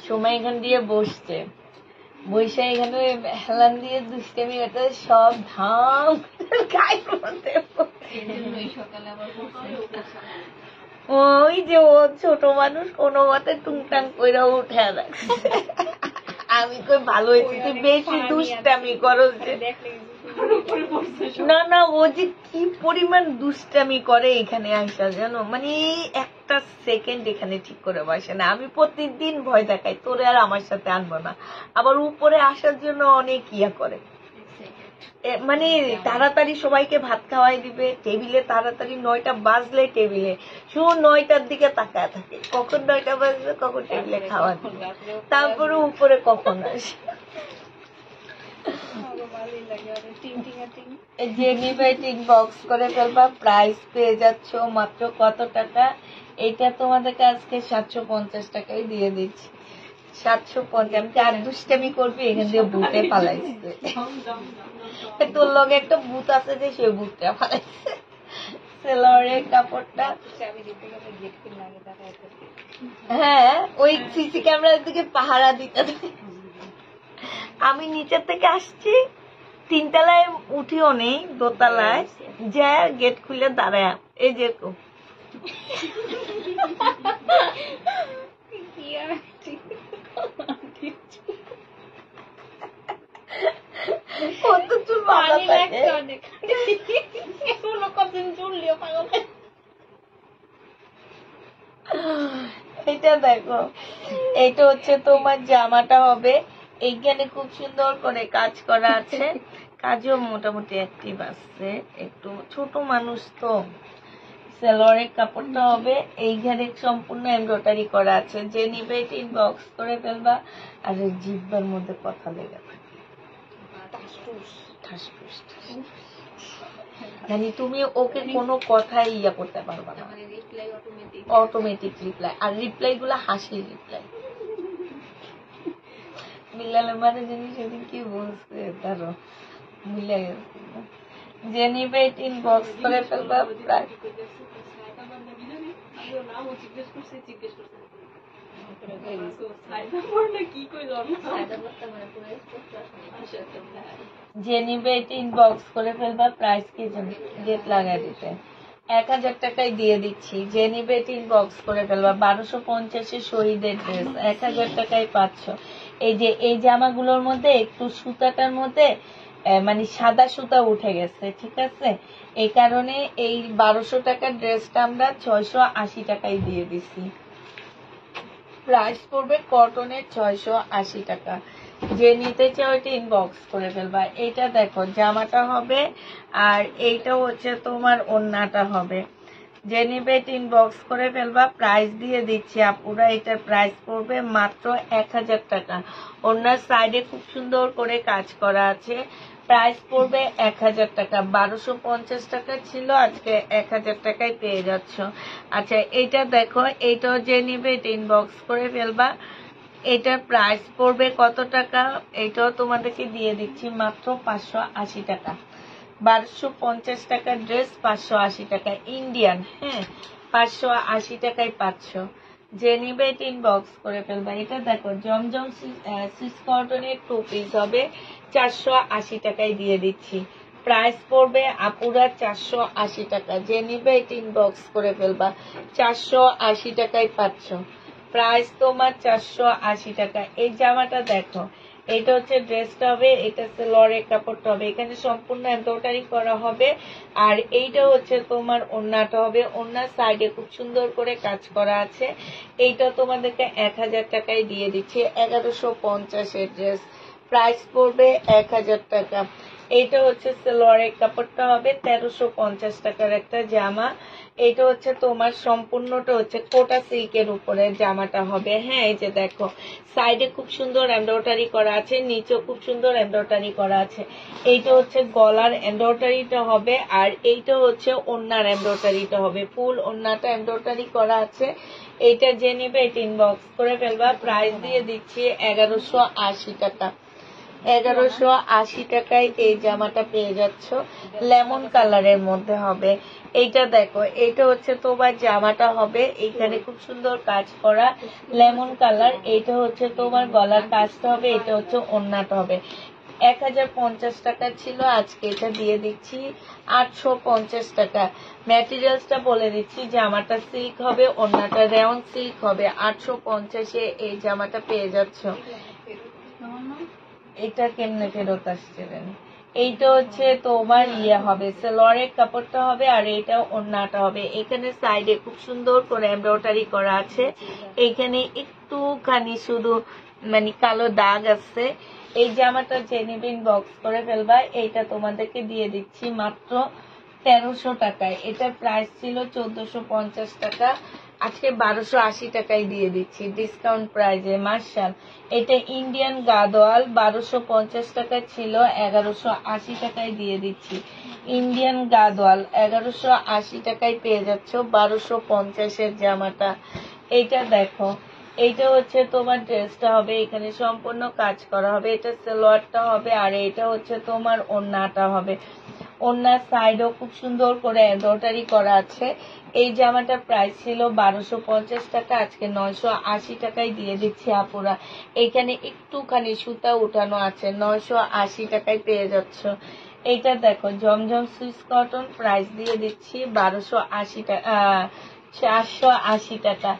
সময় এখান দিয়ে বসছে, বৈশা এখানে হেলান দিয়ে দুষ্টামি করতে, সব ধাম গায়ের মধ্যে। ওই যে ও ছোট মানুষ কোনো মতে টুংটাং করে উঠে রাখছে। আমি কই ভালো হয়েছে, তুই বেশি দুষ্টামি করো। না না, ও যে কি পরিমাণ দুষ্টামি করে এখানে আসা, জানো, মানে একটা সেকেন্ড এখানে ঠিক করে বসে না। আমি প্রতিদিন ভয় দেখাই তোরে আর আমার সাথে আনবো না, আবার উপরে আসার জন্য অনেক ইয়া করে। মানে তাড়াতাড়ি সবাইকে ভাত খাওয়াই দিবে, টেবিলে তাড়াতাড়ি 9টা বাজলে টেবিলে শুধু 9টার দিকে তাকায় থাকে, কখন 9টা বাজবে, কখন টেবিলে খাওয়া দিবে। তারপরে উপরে কখন আসে। যে নিবে ইনবক্স করে ফেলবা। প্রাইস পেয়ে যাচ্ছ মাত্র কত টাকা, এটা তোমাদেরকে আজকে 750 টাকায় দিয়ে দিচ্ছি। 750। আমি আর দুষ্টামি করবি, এখান দিয়ে বুটে পালাইছে। তোর লগে একটা বুট আছে যে, সে বুটটা পালাইছে। সেলরের কাপড়টা, হ্যাঁ, ওই সিসি ক্যামেরার দিকে পাহারা দিতে। আমি নিচের থেকে আসছি, 3 তলায় উঠিও নেই, দোতলায় যা গেট খুলে দাঁড়ায়, এই যে কত চুল ভালো থাকে। এটা দেখো, এটা হচ্ছে তোমার জামাটা হবে। এইখানে খুব সুন্দর করে কাজ করা আছে, কাজও মোটামুটি অ্যাক্টিভ আছে, একটু ছোট মানুষ তো। সেলরের কাপড়টা হবে, এইখানে সম্পূর্ণ এমব্রয়ডারি করা আছে। যে নিবে এটা ইনবক্স করে ফেলবা। আর জিহ্বার মধ্যে কথা লেগে থাকে, মানে তুমি ওকে কোনো কথাই ইয়া করতে পারবা না, অটোমেটিক রিপ্লাই। আর রিপ্লাই গুলা হাসির রিপ্লাই। মিলালে মানে জিনিস সেদিন কি বলছে তারও মিলে গেছে। যে নিবে ইনবক্স করে ফেলবা। যে নিবে এটা ইনবক্স করে ফেলবা। প্রাইস কি ডেট লাগাই দিতে 1000 টাকায় দিয়ে দিচ্ছি। যে নিবে এটা ইনবক্স করে ফেলবা। 1250-এর শহীদের ড্রেস 1000 টাকায় পাচ্ছ। এই যে এই জামাগুলোর মধ্যে একটু সুতাটার মধ্যে মানে সাদা সুতা উঠে গেছে, ঠিক আছে, এই কারণে এই 1200 টাকার ড্রেসটা আমরা 680 টাকায় দিয়ে দিছি। প্রাইস পড়বে কটনের 680 টাকা। যে নিতে চাও এটা ইনবক্স করে ফেলবা। এটা দেখো জামাটা হবে, আর এইটা হচ্ছে তোমার ওড়নাটা হবে। যে নিবে ইনবক্স করে ফেলবা। প্রাইস দিয়ে দিচ্ছি আপুরা, এটার প্রাইস পড়বে মাত্র 1000 টাকা। ওনার সাইডে খুব সুন্দর করে কাজ করা আছে, প্রাইস পড়বে 1000 টাকা। 1250 টাকা ছিল, আজকে 1000 টাকায় পেয়ে যাচ্ছ। আচ্ছা এইটা দেখো, এইটাও যে নিবে এটা ইনবক্স করে ফেলবা। এটার প্রাইস পড়বে কত টাকা, এটাও তোমাদেরকে দিয়ে দিচ্ছি মাত্র 580 টাকা। 1250 টাকার ড্রেস 580 টাকা ইন্ডিয়ান, হ্যাঁ 580 টাকায় পাচ্ছ। যে নিবে এটা ইনবক্স করে ফেলবা। এটা দেখো জমজম সুইস কটনের 2 পিস হবে, 480 টাকায় দিয়ে দিচ্ছি। প্রাইস পড়বে আপুরা 480 টাকা। যে নিবে এটা ইনবক্স করে ফেলবা, 480 টাকায় পাচ্ছ। প্রাইস তোমার 480 টাকা। এই জামাটা দেখো, এটা হচ্ছে ড্রেসটা হবে, এটা সেলোয়ারের কাপড়টা হবে, এখানে সম্পূর্ণ এমব্রয়ডারি করা হবে। আর এইটা হচ্ছে তোমার ওড়নাটা হবে, ওড়নার সাইডে খুব সুন্দর করে কাজ করা আছে। এইটা তোমাদেরকে 1000 টাকায় দিয়ে দিচ্ছি। 1150 এর ড্রেস, প্রাইস পড়বে 1000 টাকা। এইটা হচ্ছে সেলোয়ারের কাপড়টা হবে, 1350 টাকার একটা জামা। এটা হচ্ছে তোমার সম্পূর্ণটা হচ্ছে কোটা সিল্কের উপরে জামাটা হবে, হ্যাঁ এই যে দেখো সাইডে খুব সুন্দর এমব্রয়ডারি করা আছে, নিচেও খুব সুন্দর এমব্রয়ডারি করা আছে। এইটা হচ্ছে গলার এমব্রয়ডারিটা হবে, আর এইটা হচ্ছে ওড়নার এমব্রয়ডারিটা হবে, ফুল ওড়নাটা এমব্রয়ডারি করা আছে। এইটা যে নেবে এটা ইনবক্স করে ফেলবা। প্রাইস দিয়ে দিচ্ছি 1180 টাকা। 1180 টাকায় এই জামাটা পেয়ে যাচ্ছ, লেমন কালারের মধ্যে হবে। এইটা দেখো, এইটা হচ্ছে তোমার জামাটা হবে, এইখানে খুব সুন্দর কাজ করা লেমন কালার। এইটা হচ্ছে তোমার গলার কাজটা হবে, এটা হচ্ছে ওড়নাটা হবে। 1050 টাকা ছিল, আজকে এটা দিয়ে দিচ্ছি 850 টাকা। ম্যাটেরিয়ালসটা বলে দিচ্ছি, জামাটা সিল্ক হবে, ওড়নাটা রেয়ন সিল্ক হবে। 850-এ এই জামাটা পেয়ে যাচ্ছ। এটা কেমনে ফেরত আসছে? এইটা হচ্ছে তোমার হবে, সালোয়ারের কাপড়টা হবে, আর এটা ওড়নাটা হবে। এখানে সাইডে খুব সুন্দর করে এমব্রয়ডারি করা আছে, এইখানে একটুখানি শুধু মানে কালো দাগ আছে। এই জামাটা যে নিবে ইনবক্স করে ফেলবা। এইটা তোমাদেরকে দিয়ে দিচ্ছি মাত্র 1300 টাকায়। এটার প্রাইস ছিল 1450 টাকা, আজকে 1280 টাকায় দিয়ে দিচ্ছি ডিসকাউন্ট প্রাইজে। মার্শাল, এটা ইন্ডিয়ান গাদোয়াল, 1250 টাকা ছিল, 1180 টাকায় দিয়ে দিচ্ছি। ইন্ডিয়ান গাদোয়াল 1180 টাকায় পেয়ে যাচ্ছ 1250-এর জামাটা। এইটা দেখো, এইটা হচ্ছে তোমার ড্রেসটা হবে, এখানে সম্পূর্ণ কাজ করা হবে, এটা সালোয়ারটা হবে, আর এটা হচ্ছে তোমার ওড়নাটা হবে। ওড়নার সাইডও খুব সুন্দর করে এমব্রয়ডারি করা আছে। এই জামাটার প্রাইস ছিল 1250 টাকা, আজকে 980 টাকায় দিয়ে দিচ্ছি আপুরা। এইখানে একটুখানি সুতা উঠানো আছে, 980 টাকায় পেয়ে যাচ্ছ। এইটা দেখো জমজম সুইস কটন, প্রাইস দিয়ে দিচ্ছি 1280 টাকা, 480 টাকা।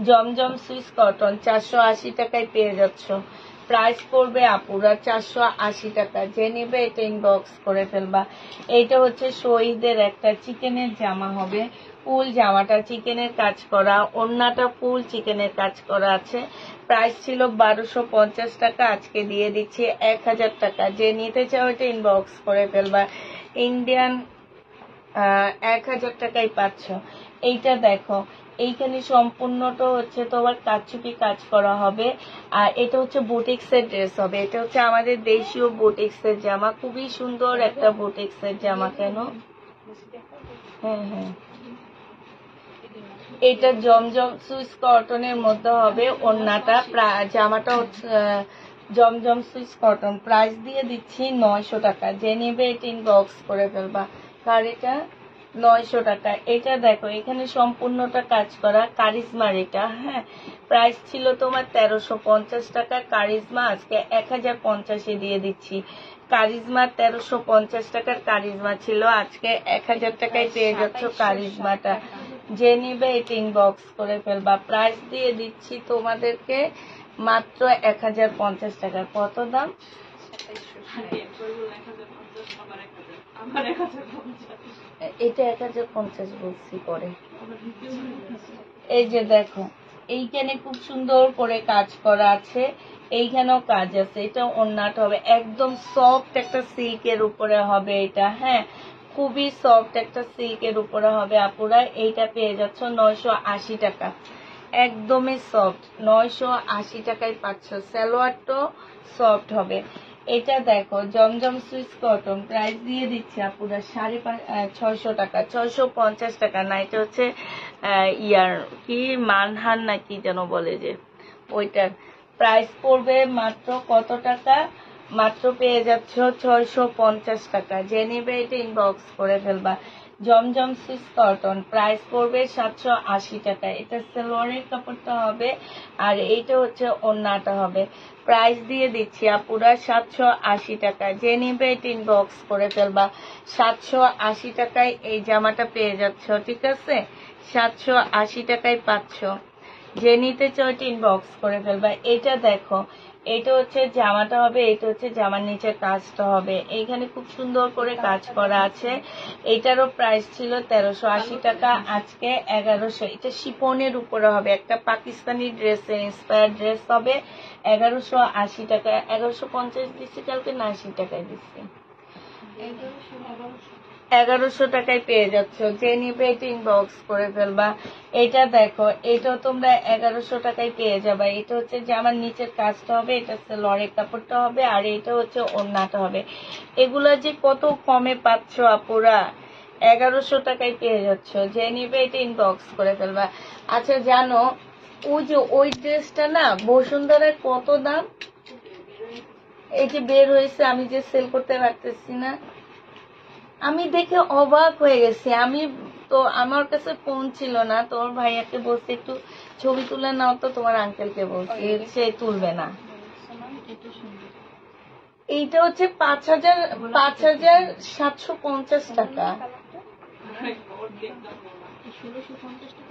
জমজম সুইস কটন 480 টাকায় পেয়ে যাচ্ছ। প্রাইস পড়বে আপুরা 480 টাকা। যে নিবে এটা ইনবক্স করে ফেলবা। এইটা হচ্ছে শহীদের একটা চিকেনের জামা হবে, ফুল জামাটা চিকেনের কাজ করা, ওড়নাটা ফুল চিকেনের কাজ করা আছে। প্রাইস ছিল 1250 টাকা, আজকে দিয়ে দিচ্ছি 1000 টাকা। যে নিতে চাও এটা ইনবক্স করে ফেলবা। ইন্ডিয়ান 1000 টাকায় পাচ্ছ। এইটা দেখো, এইখানে সম্পূর্ণটা হচ্ছে তোমার কাচুপি কাজ করা হবে, আর এটা হচ্ছে বুটিক্সের ড্রেস হবে। এটা হচ্ছে আমাদের দেশীয় বুটিক্সের জামা, খুবই সুন্দর একটা বুটিক্সের জামা। কেন? হ্যাঁ হ্যাঁ, এটা জমজম সুইস কটনের মধ্যে হবে, ওড়নাটা জামাটা হচ্ছে জমজম সুইস কটন। প্রাইস দিয়ে দিচ্ছি 900 টাকা। যে নেবে এটা ইনবক্স করে ফেলবা। কার এটা? 900 টাকা। এটা দেখো, এখানে সম্পূর্ণটা কাজ করা কারিজমার এটা, হ্যাঁ প্রাইস ছিল তোমার 1350 টাকা। কারিজমা আজকে 1050-এ দিয়ে দিচ্ছি। কারিজমা 1350 টাকার কারিজমা ছিল, আজকে 1000 টাকায় পেয়ে যাচ্ছ কারিজমাটা। যে নিবে এটা ইনবক্স করে ফেলবা। প্রাইস দিয়ে দিচ্ছি তোমাদেরকে মাত্র 1050 টাকা। কত দাম? এটা 1050 বলছি পরে। এই যে দেখো, এইখানে খুব সুন্দর করে কাজ করা আছে, এইখানেও কাজ আছে। এটা ওড়নাটা হবে একদম সফট একটা সিল্কের উপরে হবে এটা, হ্যাঁ খুবই সফট একটা সিল্কের উপরে হবে আপুরা। এইটা পেয়ে যাচ্ছ 980 টাকা, একদমই সফট, 980 টাকায় পাচ্ছ। সালোয়ারটাও সফট হবে। এটা দেখো জমজম সুইস কটন, প্রাইস দিয়ে দিচ্ছি আপুরা 650 টাকা, 650 টাকা না, এটা হচ্ছে ইয়ার কি মানহান না কি যেন বলে, যে ওইটার প্রাইস পড়বে মাত্র কত টাকা, মাত্র পেয়ে যাচ্ছ 650 টাকা। যে নেবে এটা ইনবক্স করে ফেলবা। জমজম সুইস কটন, প্রাইস পড়বে 780 টাকা। এটা সালোয়ারের কাপড়টা হবে আর এইটা হচ্ছে ওড়নাটা হবে। প্রাইস দিয়ে দিচ্ছি আপুরা 780 টাকা। যে নেবে এটা ইনবক্স করে ফেলবা। 780 টাকায় এই জামাটা পেয়ে যাচ্ছ, ঠিক আছে? 780 টাকায় পাচ্ছ। যে নিতে চাও এটা ইনবক্স করে ফেলবা। এটা দেখো, এটা হচ্ছে জামাটা হবে, এটা হচ্ছে জামার নিচে কাজটা হবে। এইখানে খুব সুন্দর করে কাজ করা আছে। এটারও প্রাইস ছিল 1380 টাকা, আজকে 1100। এটা শিফনের উপরে হবে, একটা পাকিস্তানি ড্রেসের ইন্সপায়ার ড্রেস হবে। 1180 টাকা, 1150 দিচ্ছি কালকে না 80 টাকায় দিচ্ছি, 1100 টাকায় পেয়ে যাচ্ছ। যে নিবে এটা ইনবক্স করে ফেলবা। এটা দেখো, এটাও তোমরা 1100 টাকায় পেয়ে যাবে। এটা হচ্ছে যে আমার নিচের কাজটা হবে, এটা হচ্ছে লরের কাপড়টা হবে আর এটা হচ্ছে ওড়নাটা হবে। এগুলা যে কত কমে পাচ্ছ আপুরা, 1100 টাকায় পেয়ে যাচ্ছ। যে নিবে এটা ইনবক্স করে ফেলবা। আচ্ছা জানো, ওই যে ওই ড্রেসটা না বসুন্ধরার কত দাম, এই যে বের হয়েছে, আমি যে সেল করতে পারতেছি না, আমি দেখে অবাক হয়ে গেছি। আমি তো আমার কাছে ফোন ছিল না, তোমার ভাইয়াকে বলছি একটু ছবি তুলে নাও, তো তোমার আঙ্কেলকে বলছি, সে তুলবে না। এইটা হচ্ছে 5750 টাকা,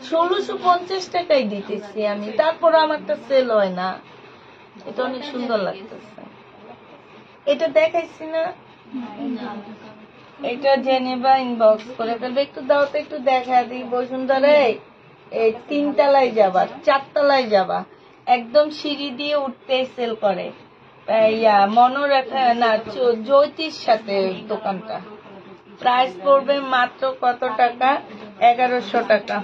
1650 টাকাই দিতেছি আমি, তারপর আমারটা সেল হয় না। এটা অনেক সুন্দর লাগতেছে, এটা দেখাইছি না। এটা জেনেবা ইনবক্স করে ফেলবে। একটু দাও তো, একটু দেখা দিই। বসুন্ধরায় এই 3 তলায় যাবা, 4 তলায় যাবা, একদম সিঁড়ি দিয়ে উঠতেই সেল করে। মনোরেখা না, জ্যোতির সাথে দোকানটা। প্রাইস পড়বে মাত্র কত টাকা, 1100 টাকা।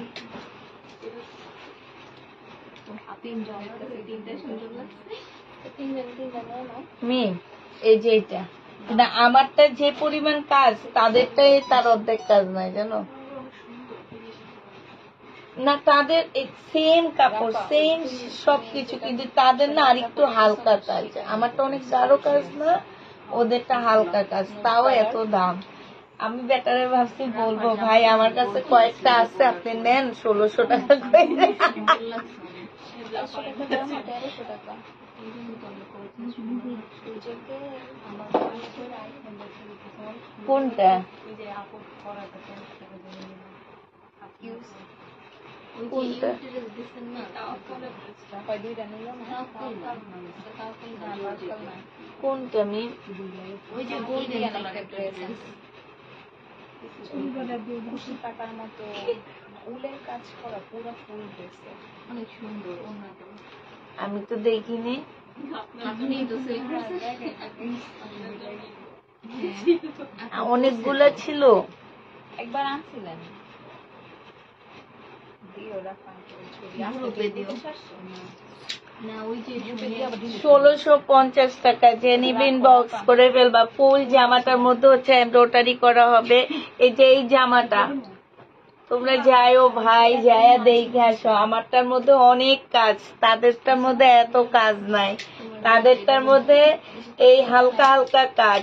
এই যে এটা না, আমারটা যে পরিমাণ কাজ, তাদেরটাই তার অর্ধেক কাজ নাই জানো না। তাদের সেম কাপড়, সেম সবকিছু, কিন্তু তাদের না আরেকটু হালকা কাজ। আমারটা অনেক গাঢ় কাজ না, ওদেরটা হালকা কাজ, তাও এত দাম। আমি বেটারে ভাবছি বলবো, ভাই আমার কাছে কয়েকটা আছে, আপনি নেন 1600 টাকা করে। কোনটা? কোনটা আমি টাকার মতো উলের কাজ করা পুরো ফুল ড্রেসে অনেক সুন্দর। আমি তো দেখিনি, অনেকগুলো ছিল, একবার আনছিলেন। 1650 টাকা। যে নিবেন বক্স করে ফেলবা। ফুল জামাটার মধ্যে হচ্ছে এমব্রয়ডারি করা হবে। এই যে এই জামাটা তোমরা যাইও ভাই, যায়া দেখে আসো। আমারটার মধ্যে অনেক কাজ, তাদেরটার মধ্যে এত কাজ নাই। তাদেরটার মধ্যে এই হালকা হালকা কাজ,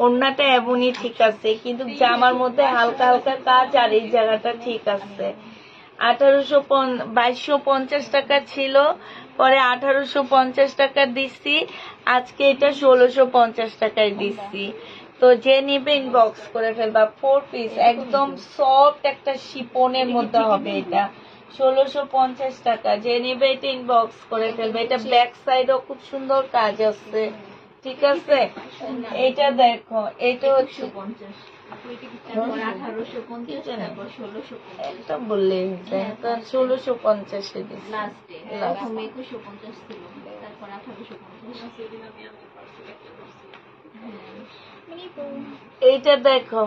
ওড়নাটা এমনই ঠিক আছে, কিন্তু জামার মধ্যে হালকা হালকা কাজ আর এই জায়গাটা ঠিক আছে। 2250 টাকা ছিল, পরে 1850 টাকা দিচ্ছি, আজকে এটা 1650 টাকায় দিচ্ছি। তো যে নিবে ইনবক্স করে ফেলবা। 4 পিস একদম সফট একটা শিপনের মধ্যে হবে, এটা 1650 টাকা। যে নিবে এটা ইনবক্স করে ফেলবে। এটা ব্যাক সাইডও খুব সুন্দর কাজ আছে, ঠিক আছে? এটা দেখো, এটা হচ্ছে 1850 বললে 1650 এইটা দেখো,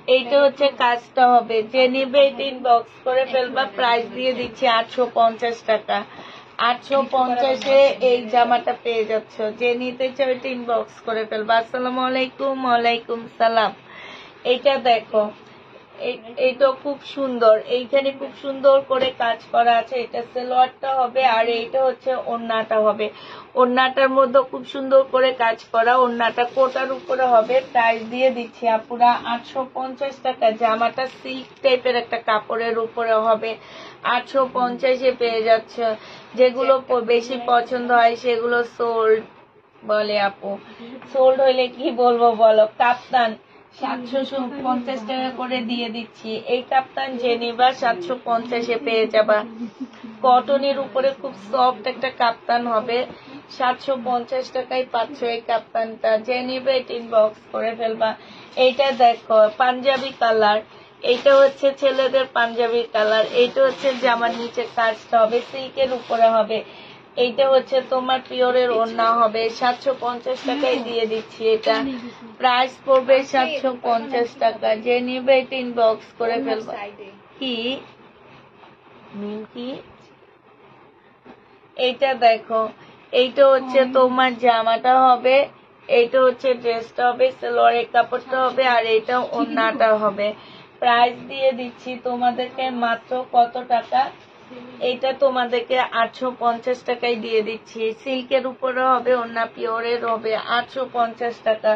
এইটা হচ্ছে কাজটা হবে, যে নিবে এটা ইনবক্স করে ফেলবা। প্রাইস দিয়ে দিচ্ছি 850 টাকা। 850-এ এই জামাটা পেয়ে যাচ্ছ। যে নিতে চাও এটা ইনবক্স করে ফেলবা। আসসালামু আলাইকুম। ওয়ালাইকুম সালাম। এইটা দেখো, এইটা খুব সুন্দর, এইখানে খুব সুন্দর করে কাজ করা আছে। এটা সালোয়ারটা হবে আর এইটা হচ্ছে ওড়নাটা হবে। ওড়নাটার মধ্যে খুব সুন্দর করে কাজ করা, ওড়নাটা কোটার উপরে হবে। প্রাইস দিয়ে দিচ্ছি আপুরা 850 টাকা। জামাটা সিল্ক টাইপের একটা কাপড়ের উপরে হবে। 850-এ পেয়ে যাচ্ছে। যেগুলো বেশি পছন্দ হয় সেগুলো সোল্ড বলে আপু। সোল্ড হইলে কি বলবো বলো, কাপ্তান 750 টাকা করে দিয়ে দিচ্ছি। এই কাপ্তান যে নিবা 750-এ পেয়ে যাবা। কটনের উপরে খুব সফট একটা কাপ্তান হবে। 750 টাকায় পাচ্ছ এই কাপ্তানটা। যে নিবে এটা ইনবক্স করে ফেলবা। এইটা দেখো পাঞ্জাবি কালার, এইটা হচ্ছে ছেলেদের পাঞ্জাবি কালার। এইটা হচ্ছে জামার নিচে কাজটা হবে, সিল্কের উপরে হবে। এইটা হচ্ছে তোমার পিওরের ওড়না হবে। 750 টাকায় দিয়ে দিচ্ছি। এটা প্রাইস পড়বে 750 টাকা। যে নিবে এটা ইনবক্স করে ফেলবা। কি কি এইটা দেখো, এইটা হচ্ছে তোমার জামাটা হবে, এইটা হচ্ছে ড্রেসটা হবে, সালোয়ারের কাপড়টা হবে আর এইটা ওড়নাটা হবে। প্রাইস দিয়ে দিচ্ছি তোমাদেরকে মাত্র কত টাকা, এটা তোমাদেরকে 850 টাকায় দিয়ে দিচ্ছি। সিল্কের উপরে হবে, ওড়না পিওরের হবে। 850 টাকা।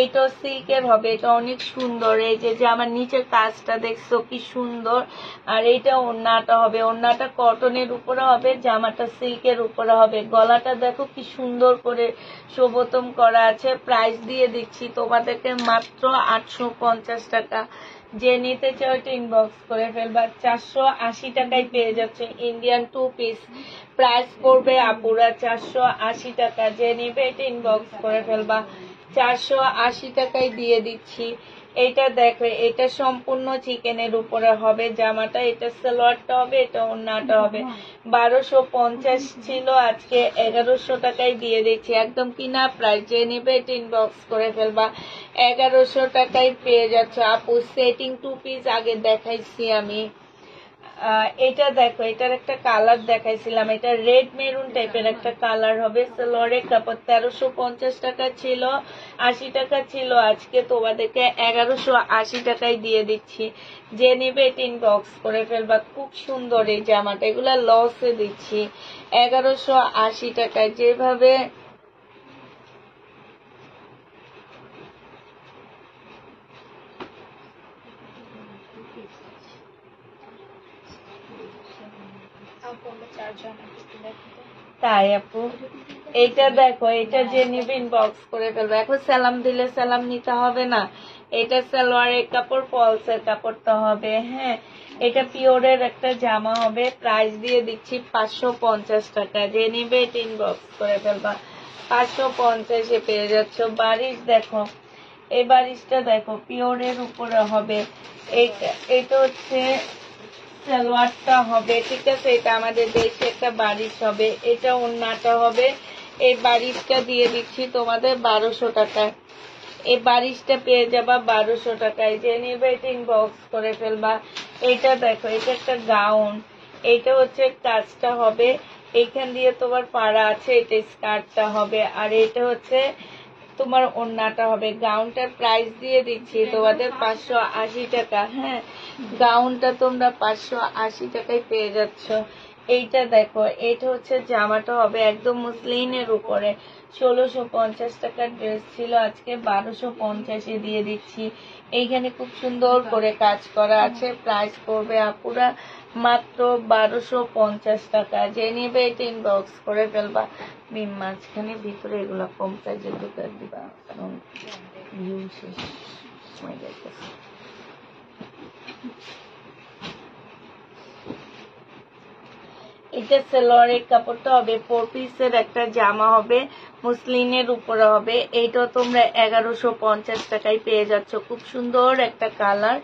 এইটা সিল্কের হবে, এটা অনেক সুন্দর। এই যে আমার নিচের কাজটা দেখছো কি সুন্দর। আর এইটা ওড়নাটা হবে, ওড়নাটা কটনের উপরে হবে, জামাটা সিল্কের উপরে হবে। গলাটা দেখো কি সুন্দর করে শোভতম করা আছে। প্রাইস দিয়ে দিচ্ছি তোমাদেরকে মাত্র 850 টাকা। যে নিতে চাও এটা ইনবক্স করে ফেলবা। 480 টাকায় পেয়ে যাচ্ছে ইন্ডিয়ান 2 পিস। প্রাইস পড়বে আপুরা 480 টাকা। যে নিবে এটা ইনবক্স করে ফেলবা। 480 টাকায় দিয়ে দিচ্ছি। এইটা দেখো, এটা সম্পূর্ণ চিকেনের উপরে হবে জামাটা। এটা সালোয়ারটা হবে, এটা ওড়নাটা হবে। 1250 ছিল, আজকে 1100 টাকায় দিয়ে দিচ্ছি। একদম কিনা প্রাইস। যে নিবে এটা ইনবক্স করে ফেলবা। 1100 টাকায় পেয়ে যাচ্ছে আপু। সেটিং 2 পিস আগে দেখাইছি আমি। এটা দেখো, এটার একটা কালার দেখাইছিলাম, এটা রেড মেরুন টাইপের একটা কালার হবে। সালোয়ারের কাপড় 1350 টাকা ছিল, 80 টাকা ছিল, আজকে তোমাদেরকে 1180 টাকায় দিয়ে দিচ্ছি। যে নিবে এটা ইনবক্স করে ফেলবা। খুব সুন্দর এই জামাটা, এগুলা লসে দিচ্ছি 1180 টাকায়। যেভাবে তাই আপু, এইটা দেখো, এটা যে নিবে ইনবক্স করে ফেলবে। এখন সালাম দিলে সালাম নিতে হবে না। এটা সালোয়ারের কাপড়, ফলসের কাপড়টা হবে। হ্যাঁ, এটা পিওরের একটা জামা হবে। প্রাইস দিয়ে দিচ্ছি 550 টাকা। যে নিবে এটা ইনবক্স করে ফেলবা। 550-এ পেয়ে যাচ্ছ। বারিশ দেখো, এই বারিশটা দেখো পিওরের উপরে হবে। এটা হচ্ছে সালোয়ারটা হবে, ঠিক আছে। এটা আমাদের দেশে একটা বারিশ হবে। এটা ওড়নাটা হবে। এই বারিশটা দিয়ে দিচ্ছি তোমাদের 1200 টাকায়। এই বারিশটা পেয়ে যাবা 1200 টাকায়। যে নিবে এটা ইনবক্স করে ফেলবা। এটা দেখো, এটা একটা গাউন, এইটা হচ্ছে কাজটা হবে। এইখান দিয়ে তোমার পাড়া আছে, এটা স্কার্টটা হবে। আর এটা হচ্ছে তোমার ওড়নাটা হবে। গাউনটার প্রাইস দিয়ে দিচ্ছি তোমাদের 580 টাকা। হ্যাঁ, গাউনটা তোমরা 580 টাকায় পেয়ে যাচ্ছ। এইটা দেখো, এটা হচ্ছে জামাটা হবে একদম মুসলিনের উপরে। 1650 টাকার ড্রেস ছিল, আজকে 1250-এ দিয়ে দিচ্ছি। এইখানে খুব সুন্দর করে কাজ করা আছে। প্রাইস পড়বে আপুরা মাত্র 1250 টাকা। যে নিবে এটা ইনবক্স করে ফেলবা। মাঝখানে ভিতরে এগুলা কম প্রাইজের দোকান দিবা, কারণ ভিউ শেষ সময় যাইতেছে। এটা সালোয়ারের কাপড়টা হবে, 4 পিসের একটা জামা হবে, মুসলিনের উপরে হবে। এইটা তোমরা 1150 টাকায় পেয়ে যাচ্ছ। খুব সুন্দর একটা কালার।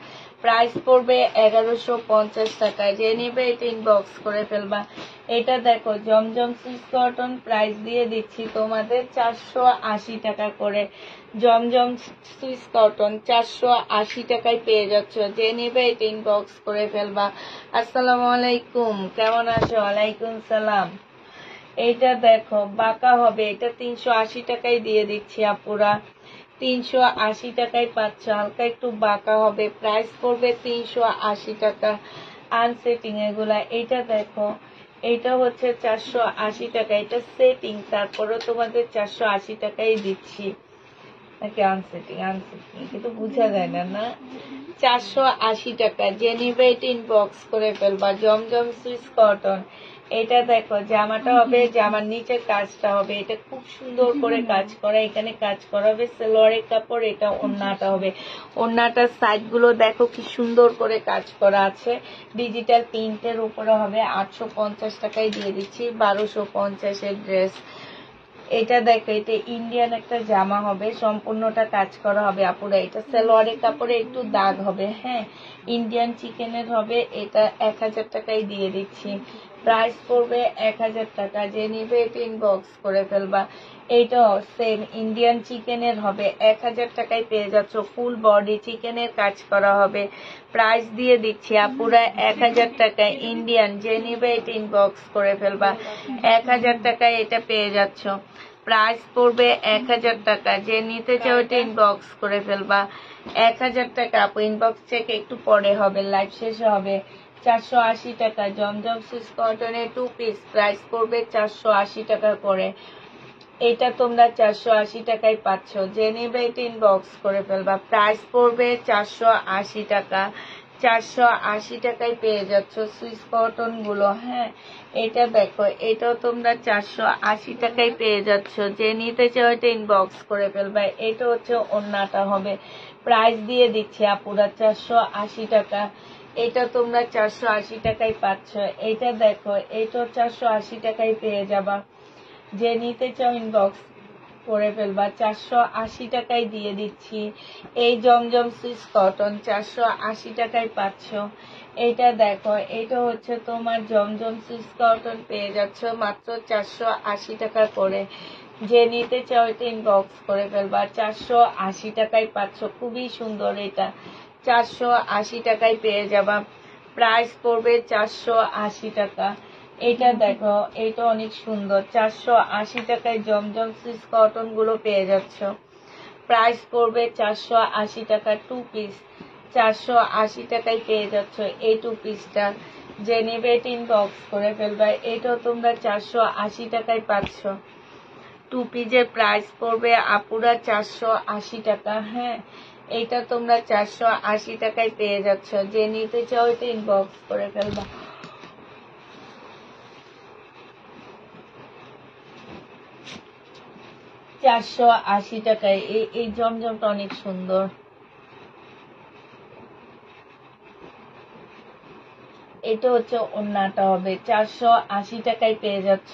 প্রাইস পড়বে 1150 টাকা। যে নেবে এটা ইনবক্স করে ফেলবা। এটা দেখো জমজম সুইস কটন, প্রাইস দিয়ে দিচ্ছি তোমাদের 480 টাকা করে। জমজম সুইস কটন 480 টাকায় পেয়ে যাচ্ছ। যে নেবে এটা ইনবক্স করে ফেলবা। আসসালামু আলাইকুম, কেমন আছো? ওয়ালাইকুম সালাম। এইটা দেখো বাঁকা হবে, এটা 380 টাকায় দিয়ে দিচ্ছি আপুরা। 380 টাকায় পাচ্ছ, হালকা একটু বাঁকা হবে, প্রাইস পড়বে 380 টাকা। আনসেটিং এগুলা। এটা দেখো এটা হচ্ছে 480 টাকা, এটা সেটিং, তারপরেও তোমাদের 480 টাকাই দিচ্ছি। নাকি আনসেটিং? আনসেটিং কিন্তু বোঝা যায় না, না? 480 টাকা। যে নিবে এটা ইনবক্স করে ফেলবা। জমজম সুইস কটন। এটা দেখো জামাটা হবে, জামার নিচের কাজটা হবে, এটা খুব সুন্দর করে কাজ করা, এখানে কাজ করা হবে সালোয়ারের কাপড়। এটা ওড়নাটা হবে, ওড়নাটার সাইড গুলো দেখো কি সুন্দর করে কাজ করা আছে। ডিজিটাল প্রিন্টের উপরে হবে। 850 টাকায় দিয়ে দিচ্ছি। 1250-এর ড্রেস। এটা দেখো এটা ইন্ডিয়ান একটা জামা হবে, সম্পূর্ণটা কাজ করা হবে আপুরা। এটা সালোয়ারের কাপড়ে একটু দাগ হবে, হ্যাঁ। ইন্ডিয়ান চিকেনের হবে। এটা 1000 টাকায় দিয়ে দিচ্ছি। প্রাইস পড়বে 1000 টাকা। যে নিবে এটা ইনবক্স করে ফেলবা। এইটাও সেম ইন্ডিয়ান চিকেনের হবে, 1000 টাকায় পেয়ে যাচ্ছ। ফুল বডি চিকেনের কাজ করা হবে। প্রাইস দিয়ে দিচ্ছি আপুরা 1000 টাকায় ইন্ডিয়ান। যে নিবে এটা ইনবক্স করে ফেলবা। 1000 টাকায় এটা পেয়ে যাচ্ছ। প্রাইস পড়বে 1000 টাকা। যে নিতে চাও এটা ইনবক্স করে ফেলবা। 1000 টাকা আপু। ইনবক্স চেক একটু পরে হবে, লাইভ শেষে হবে। 480 টাকা জমজম সুইস কটনের 2 পিস, প্রাইস পড়বে 480 টাকা করে। এটা তোমরা 480 টাকায় পাচ্ছ। যে নেবে এটা ইনবক্স করে ফেলবা। প্রাইস পড়বে 480 টাকা। 480 টাকায় পেয়ে যাচ্ছ সুইস কটন গুলো, হ্যাঁ। এটা দেখো এটাও তোমরা 480 টাকায় পেয়ে যাচ্ছ। যে নিতে চাও এটা ইনবক্স করে ফেলবা। এটা হচ্ছে ওড়নাটা হবে। প্রাইস দিয়ে দিচ্ছি আপুরা 480 টাকা। এটা তোমরা 480 টাকায় পাচ্ছ। এটা দেখো এটাও 480 টাকায় পেয়ে যাবা। যে নিতে চাও ইনবক্স করে ফেলবা। 480 টাকায় দিয়ে দিচ্ছি। এই জমজম সুইস কটন 480 টাকায় পাচ্ছ। এটা দেখো এটা হচ্ছে তোমার জমজম সুইস কটন, পেয়ে যাচ্ছ মাত্র 480 টাকা করে। যে নিতে চাও এটা ইনবক্স করে ফেলবা। 480 টাকায় পাচ্ছ, খুবই সুন্দর। এটা 480 টাকায় পেয়ে যাবা। প্রাইস পড়বে 480 টাকা। এটা দেখো এটা অনেক সুন্দর। 480 টাকায় জমজম সুইস কটন গুলো পেয়ে যাচ্ছ। প্রাইস পড়বে 480 টাকা। 2 পিস 480 টাকায় পেয়ে যাচ্ছ এই 2 পিসটা। যে নেবে এটা ইনবক্স করে ফেলবা। এটাও তোমরা 480 টাকায় পাচ্ছ। 2 পিসের প্রাইস পড়বে আপুরা 480 টাকা, হ্যাঁ। এটা তোমরা 480 টাকায় পেয়ে যাচ্ছ। যে নিতে চাও এটা ইনবক্স করে ফেলবা। 480 টাকায় এই জমজমটা অনেক সুন্দর। এটা হচ্ছে ওড়নাটা হবে। 480 টাকায় পেয়ে যাচ্ছ।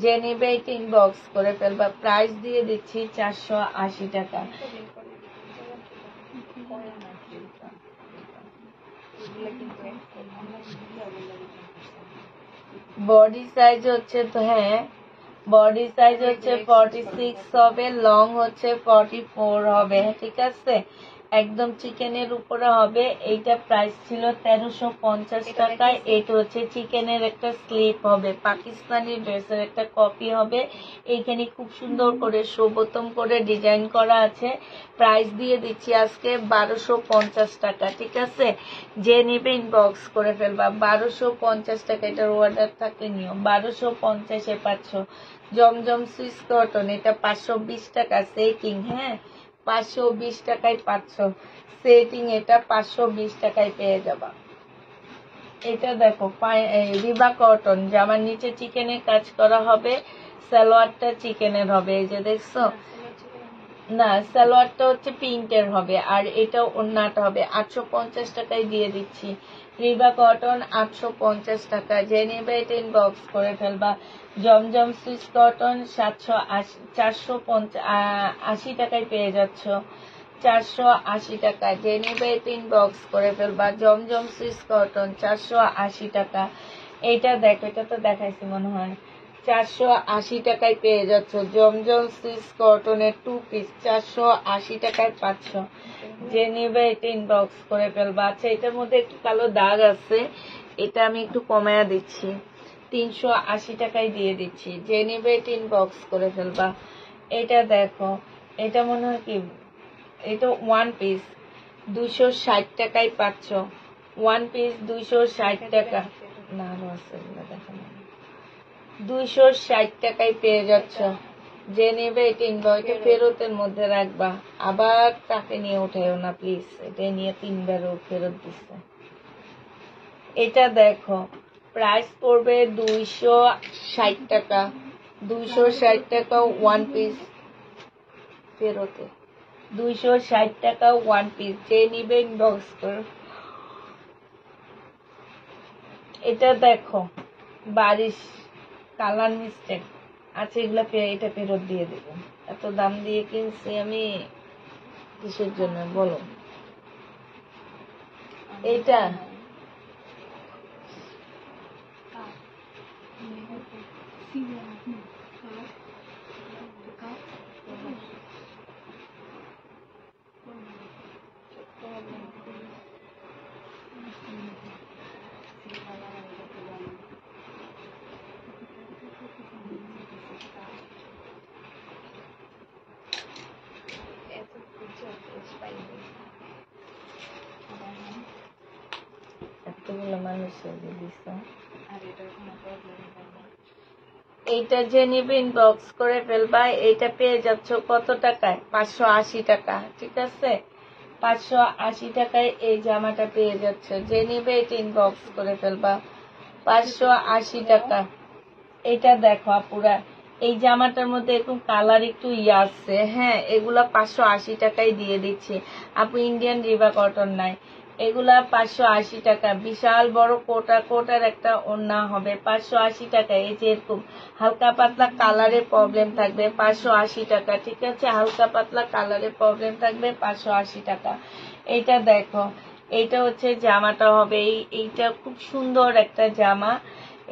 যে নিবে এটা ইনবক্স করে ফেলবা। প্রাইস দিয়ে দিচ্ছি 480 টাকা। বডি সাইজ হচ্ছে তো, হ্যাঁ বডি সাইজ হচ্ছে 46 হবে, লং হচ্ছে 44 হবে, ঠিক আছে। একদম চিকেনের উপরে হবে। এইটা প্রাইস ছিল 1350 টাকায়। এটা হচ্ছে চিকেনের একটা স্লিপ হবে, পাকিস্তানি ড্রেসের একটা কপি হবে। এইখানে খুব সুন্দর করে সবতম করে ডিজাইন করা আছে। প্রাইস দিয়ে দিচ্ছি আজকে 1250 টাকা, ঠিক আছে। যে নিবে ইনবক্স করে ফেলবা। 1250 টাকা। এটার অর্ডার থাকলে নিও। 1250-এ পাচ্ছ। জমজম সুইস কটন, এটা 520 টাকা সেটিং, হ্যাঁ। 520 টাকায় পাচ্ছ সেটিং। এটা 520 টাকায় পেয়ে যাবা। এটা দেখো রিবা কটন, জামার নিচে চিকেনের কাজ করা হবে, সালোয়ারটা চিকেনের হবে। এই যে দেখছো, না সালোয়ারটা হচ্ছে প্রিন্টের হবে, আর এটা ওড়নাটা হবে। 850 টাকায় দিয়ে দিচ্ছি। রিবা কটন 850 টাকা। যে নেবে এটা ইনবক্স করে ফেলবা। জমজম সুইস কটন 480 টাকায় পেয়ে যাচ্ছ। 480 টাকা, যে নেবে ইনবক্স করে ফেলবা। জমজম সুইস কটন 480 টাকা। এইটা দেখো, এটা তো দেখাইছি মনে হয়। 480 টাকায় পেয়ে যাচ্ছ জমজম সুইস কটনের 2 পিস, 480 টাকায় পাচ্ছ। যে নেবে এটা ইনবক্স করে ফেলবা। আচ্ছা, এটার মধ্যে একটু কালো দাগ আছে, এটা আমি একটু কমায়া দিচ্ছি, 380 টাকায় দিয়ে দিচ্ছি। যে নেবে এটা ইনবক্স করে ফেলবা। এটা দেখো, এটা মনে হয় কি, এটা 1 পিস 260 টাকায় পাচ্ছ। 1 পিস 260 টাকা। না, আরো আছে, এগুলো দেখো না। 260 টাকায় পেয়ে যাচ্ছ। যে নেবে এটা ইনবক্স, এটা ফেরতের মধ্যে রাখবা, আবার তাকে নিয়ে উঠাইও না প্লিজ। এটা নিয়ে 3বারও ফেরত দিচ্ছে। এটা দেখো, প্রাইস পড়বে 260 টাকা। 260 টাকা 1 পিস ফেরতে। 260 টাকা 1 পিস। যে নিবে ইনবক্স করো। এটা দেখো, বারিশ কালার মিস্টেক আচ্ছা, এগুলা এটা ফেরত দিয়ে দেব। এত দাম দিয়ে কিনছি আমি, কিসের জন্য বলো? এটা এতগুলো মানুষের দিস। এইটা যে নিবে ইনবক্স করে ফেলবা। এইটা পেয়ে যাচ্ছ কত টাকায়? 580 টাকা। ঠিক আছে, 580 টাকায় এই জামাটা পেয়ে যাচ্ছ। যে নিবে এটা ইনবক্স করে ফেলবা। 580 টাকা। এটা দেখো আপুরা, এই জামাটার মধ্যে এরকম কালার একটু আছে, হ্যাঁ, এগুলা 580 টাকায় দিয়ে দিচ্ছি আপু। ইন্ডিয়ান রিবা কটন নাই, এগুলা 580 টাকা। বিশাল বড় কোটার একটা ওড়না হবে 580 টাকা। এই যে এরকম হালকা পাতলা কালারে প্রবলেম থাকবে 580 টাকা। ঠিক আছে, হালকা পাতলা কালারে প্রবলেম থাকবে 580 টাকা। এইটা দেখো, এইটা হচ্ছে জামাটা হবে, এইটা খুব সুন্দর একটা জামা।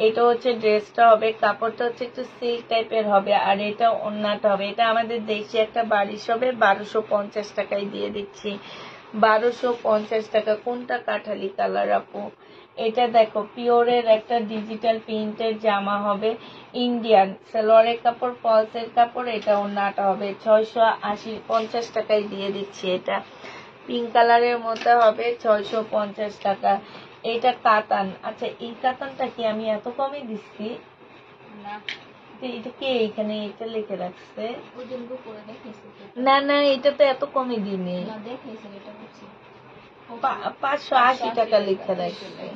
এটা হচ্ছে ড্রেসটা হবে, কাপড়টা হচ্ছে একটু সিল্ক টাইপের হবে, আর এটা ওড়নাটা হবে। এটা আমাদের দেশে একটা বারিশ হবে, 1250 টাকায় দিয়ে দিচ্ছি। 1250 টাকা। কোনটা কাঠালি কালার আপু? এটা দেখো, পিওরের একটা ডিজিটাল প্রিন্টের জামা হবে, ইন্ডিয়ান সালোয়ারের কাপড়, ফলসের কাপড়। এটা ওড়নাটা হবে 650 টাকায় দিয়ে দিচ্ছি। এটা পিঙ্ক কালারের মধ্যে হবে 650 টাকা। এটা কাতান। আচ্ছা, এই কাতানটা কি আমি এত কমে দিচ্ছি? এটা কে এখানে এটা লিখে রাখছে? না না, এটা তো এত কমে দিনে, 580 টাকা লিখে রাখছে।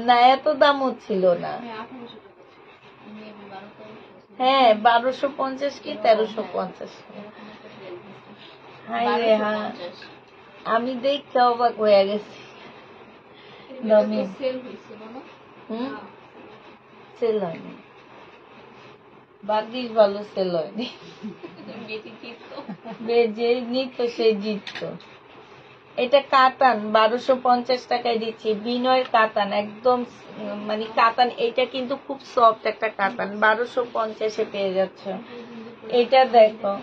না, এত দামও ছিল না। হ্যাঁ, 1250 কি 1350। হাই রে, হ্যাঁ, আমি দেখতে অবাক হয়ে গেছি। সেল হয়নি, ভাগ্যিস ভালো সেল হয়নি। যে নিত সে জিতত। এটা কাতান 1250 টাকায় দিচ্ছি, বিনয়ের কাতান, একদম মানে কাতান। এটা কিন্তু খুব সফট একটা কাতান, 1250-এ পেয়ে যাচ্ছে। এটা দেখো,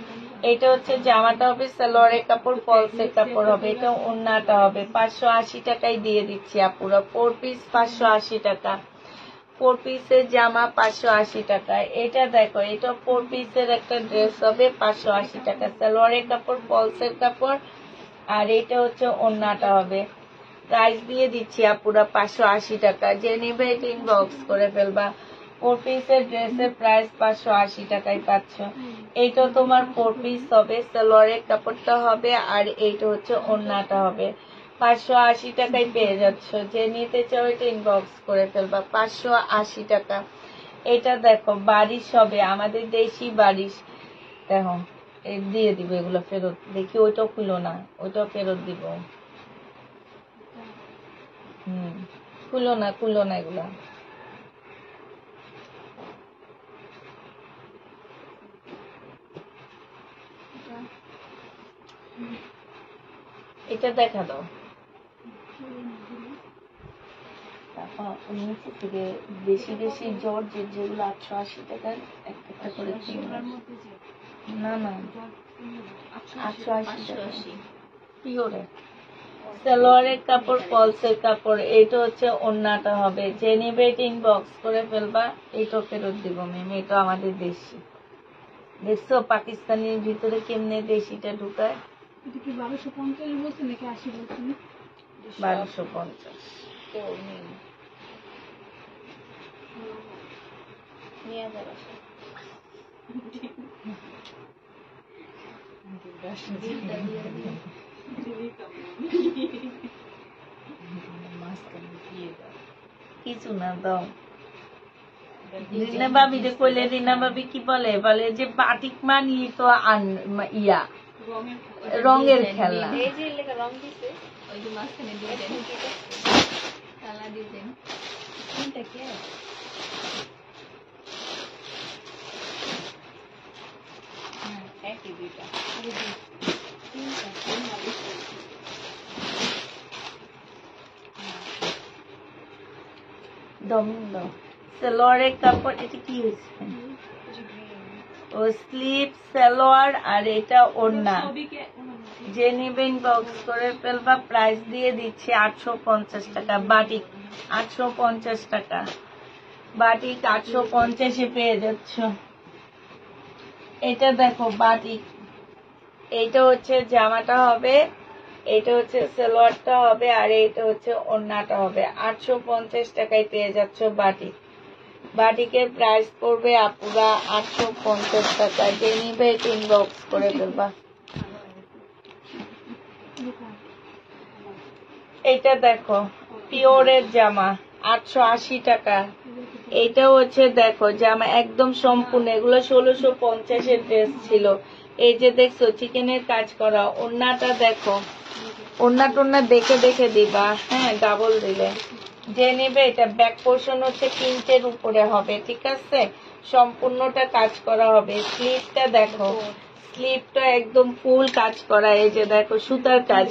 এটা হচ্ছে জামাটা হবে সালোয়ারের কাপড়, ফলসের কাপড় হবে। এটা ওড়নাটা হবে 580 টাকায় দিয়ে দিচ্ছি আপুরা। 4 পিস 580 টাকা। 4 পিসের জামা 580 টাকা। এটা দেখো, এটা 4 পিসের একটা ড্রেস হবে 580 টাকা। সালোয়ারের কাপড়, ফলসের কাপড়, আর এটা হচ্ছে ওড়নাটা হবে। প্রাইস দিয়ে দিচ্ছি আপুরা 580 টাকা। যে নিবে এটা ইনবক্স করে ফেলবা। 4 পিসের ড্রেসের প্রাইস 580 টাকায় পাচ্ছ। এইটা তোমার 4 পিস হবে, সালোয়ারের কাপড়টা হবে, আর এইটা হচ্ছে ওড়নাটা হবে। 580 টাকায় পেয়ে যাচ্ছ। যে নিতে চাও এটা ইনবক্স করে ফেলবা। 580 টাকা। এটা দেখো, বারিশ হবে, আমাদের দেশি বারিশ। দেখো, দিয়ে দিব এগুলো ফেরত। দেখি ওইটাও খুলো না, ওইটাও ফেরত দিব। খুলো না এগুলা। এটা দেখা দাও। তারপর নিচে থেকে বেশি বেশি জর্জের যেগুলো 880 টাকার একটা করে না না 880 টাকা পিওরে সালোয়ারের কাপড় ফলসের কাপড়। এটা হচ্ছে ওন্নাটা হবে, যে নিবে ইনবক্স করে ফেলবা। এইটা ফেরত দিব ম্যাম, এটা আমাদের দেশি। দেখছো পাকিস্তানের ভিতরে কেমনে দেশিটা ঢুকায়।
1250 বলছে নাকি 80 বলছেন?
1250 নিয়ে যাবে। কিছু না দাও। রিনা ভাবি যে কইলে, রিনা ভাবি কি বলে, বলে যে বাটিক মানি তো ইয়া রঙের খেলনা। সালোয়ারের কাপড় এটা কি হয়েছে, ও স্লিপ সালোয়ার আর এটা ওড়না। যে নেবেন বক্স করে ফেলবা। প্রাইস দিয়ে দিচ্ছি 850 টাকা। বাটিক 850 টাকা, বাটিক 850-এ পেয়ে যাচ্ছ। এটা দেখো বাটিক, এইটা হচ্ছে জামাটা হবে, এটা হচ্ছে সালোয়ারটা হবে, আর এটা হচ্ছে ওড়নাটা হবে। 850 টাকায় পেয়ে যাচ্ছ বাটিক। বাটিকের প্রাইস পড়বে আপুরা 850 টাকা। যে নিবে ইনবক্স করে ফেলবা। এটা দেখো পিওরের জামা 880 টাকা। এটা হচ্ছে দেখো জামা একদম সম্পূর্ণ, এগুলো 1650-এর ড্রেস ছিল। এই যে দেখছো চিকেনের কাজ করা। ওড়নাটা দেখো, ওড়না টোড়না দেখে দেখে দিবা, হ্যাঁ ডাবল দিলে। যে নেবে এটা ব্যাক পোর্শন হচ্ছে প্রিন্টের উপরে হবে, ঠিক আছে, সম্পূর্ণটা কাজ করা হবে। স্লিভটা দেখো, স্লিভটা একদম ফুল কাজ করা। এই যে দেখো সুতার কাজ।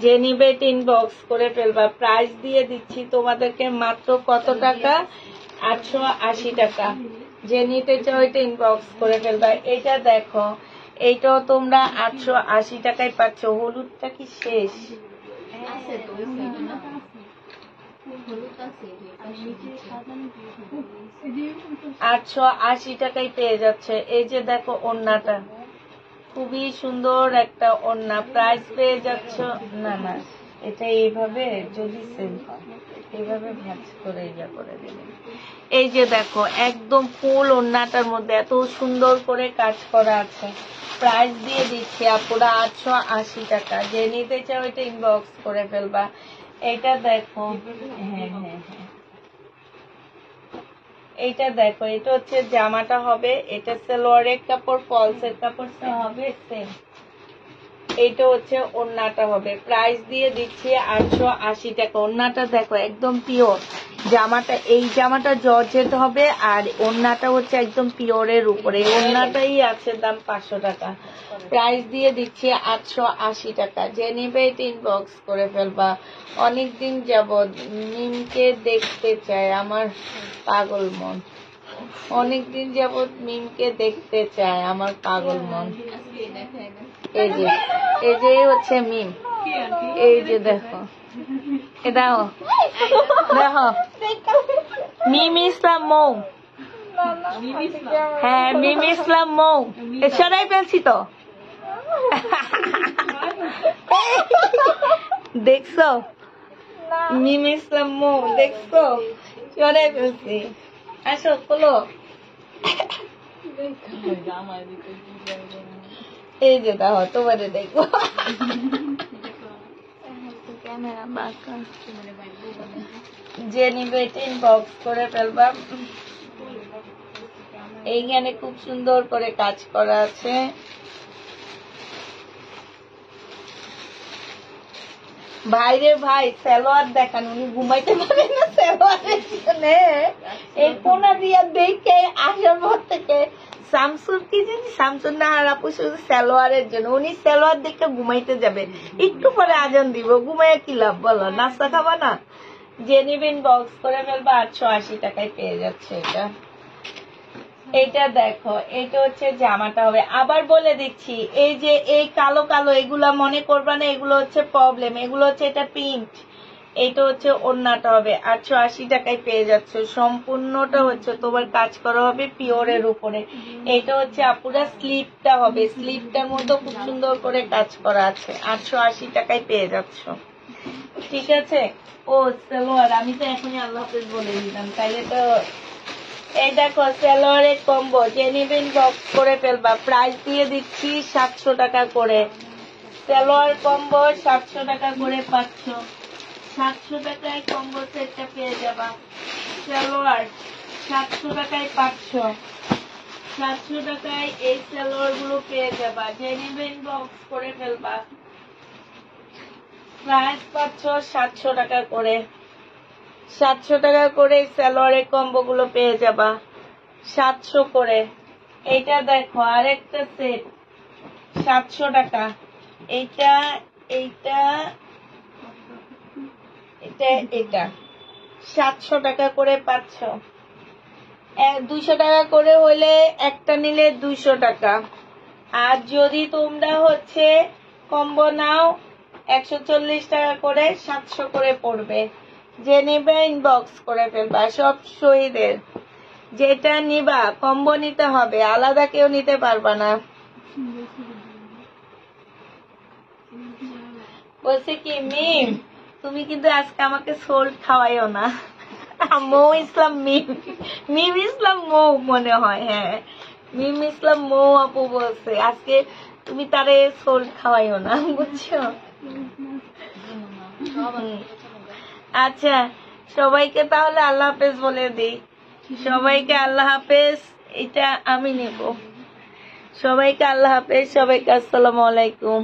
যে নিবে ইনবক্স করে ফেলবা। প্রাইস দিয়ে দিচ্ছি তোমাদেরকে মাত্র কত টাকা, 880 টাকা। যে নিতে চাও এটা ইনবক্স করে ফেলবা। এটা দেখো, এইটাও তোমরা 880 টাকায় পাচ্ছ। হলুদটা কি শেষ? 880 টাকায় পেয়ে যাচ্ছে। এই যে দেখো ওড়নাটা খুবই সুন্দর একটা ওড়না। প্রাইস পেয়ে যাচ্ছ, না না এটা এইভাবে যদি সেল হয় এইভাবে ভাঁজ করে ইয়া করে দেবেন। এই যে দেখো একদম ফুল ওড়নাটার মধ্যে এত সুন্দর করে কাজ করা আছে। প্রাইস দিয়ে দিচ্ছি আপুরা 880 টাকা। যে নিতে চাও এটা ইনবক্স করে ফেলবা। এটা দেখো, হ্যাঁ হ্যাঁ হ্যাঁ, এইটা দেখো, এটা হচ্ছে জামাটা হবে, এটা সালোয়ারের কাপড় ফলসের কাপড়টা হবে সেম। এইটা হচ্ছে ওড়নাটা হবে। প্রাইস দিয়ে দিচ্ছি 880 টাকা। ওড়নাটা দেখো একদম পিওর জামাটা। এই জামাটা জর্জেট হবে আর ওড়নাটা হচ্ছে একদম পিওরের উপরে। ওড়নাটাই আছে দাম 500 টাকা। প্রাইস দিয়ে দিচ্ছি 880 টাকা। যে নেবে এটা ইনবক্স করে ফেলবা। অনেকদিন যাবৎ মিমকে দেখতে চায় আমার পাগল মন, অনেকদিন যাবৎ মিমকে দেখতে চায় আমার পাগল মন। এই যে এই যে হচ্ছে মিম। এই যে দেখো, এ দেখো দেখো মিম ইসলাম মৌ। হ্যাঁ মিম ইসলাম মৌ, সরাই ফেলছি তো। দেখছো মিম ইসলাম মৌ, দেখছো সরাই ফেলছি। আসো খোলো। এই যে দেখো তোমারে দেখবো। ক্যামেরা বাঁকা। যে নিবে ইনবক্স করে ফেলবা। এইখানে খুব সুন্দর করে কাজ করা আছে। ভাইরে ভাই সালোয়ার দেখান, উনি ঘুমাইতে পারে না সালোয়ারের জন্য। এই কোনা দিয়া দেখে আসার পর থেকে শামসুর কি জানি, শামসুর না আর আপু শুধু সালোয়ারের জন্য, উনি সালোয়ার দেখে ঘুমাইতে যাবে, একটু পরে আজান দিব, ঘুমাইয়া কি লাভ বলো, নাস্তা খাবা না? যে নিবেন বক্স করে ফেলবা, 880 টাকায় পেয়ে যাচ্ছে এটা। এটা দেখো, এটা হচ্ছে জামাটা হবে। আবার বলে দিচ্ছি, এই যে এই কালো কালো এগুলা মনে করবা না, এগুলো হচ্ছে প্রবলেম, এগুলো হচ্ছে এটা প্রিন্ট। এটা হচ্ছে ওড়নাটা হবে, 880 টাকায় পেয়ে যাচ্ছে। সম্পূর্ণটা হচ্ছে তোমার কাজ করা হবে পিওরের উপরে। এটা হচ্ছে আপুরা স্লিপটা হবে, স্লিপটার মধ্যে খুব সুন্দর করে কাজ করা আছে, 880 টাকায় পেয়ে যাচ্ছ। ঠিক আছে। ও সালোয়ার, আমি তো এখনই আল্লাহ হাফেজ বলে দিলাম, তাইলে তো। এই দেখো সালোয়ারের কম্বো, যে নিবেন বক্স করে ফেলবা। প্রাইস দিয়ে দিচ্ছি 700 টাকা করে। সালোয়ার কম্বো 700 টাকা করে পাচ্ছ। 700 টাকায় কম্বো সেটটা পেয়ে যাবা। সালোয়ার 700 টাকায় পাচ্ছ। 700 টাকায় এই সালোয়ার গুলো পেয়ে যাবা, যে নিবেন বক্স করে ফেলবা। প্রাইস পাচ্ছ 700 টাকা করে। 700 টাকা করে সালোয়ারের কম্বো গুলো পেয়ে যাবা, 700 করে। এইটা দেখো আরেকটা সেট, 700 টাকা। এইটা এইটা এটা এটা 700 টাকা করে পাচ্ছ। 200 টাকা করে হলে একটা নিলে 200 টাকা। আর যদি তোমরা হচ্ছে কম্বো নাও 140 টাকা করে, 700 করে পড়বে। যে নিবে ইনবক্স করে ফেলবা। সব শহীদের, যেটা নিবা কম্বো নিতে হবে, আলাদা কেউ নিতে পারবা না। বলছে কি মিম, তুমি কিন্তু আজকে আমাকে সোল্ড খাওয়াইও না। মৌ ইসলাম মিম, মিম ইসলাম মৌ মনে হয়, হ্যাঁ মিম ইসলাম মৌ আপু বলছে আজকে তুমি তারে সোল্ড খাওয়াইও না, বুঝছো? আচ্ছা, সবাইকে তাহলে আল্লাহ হাফেজ বলে দিই। সবাইকে আল্লাহ হাফেজ। এটা আমি নেব। সবাইকে আল্লাহ হাফেজ, সবাইকে আসসালামু আলাইকুম।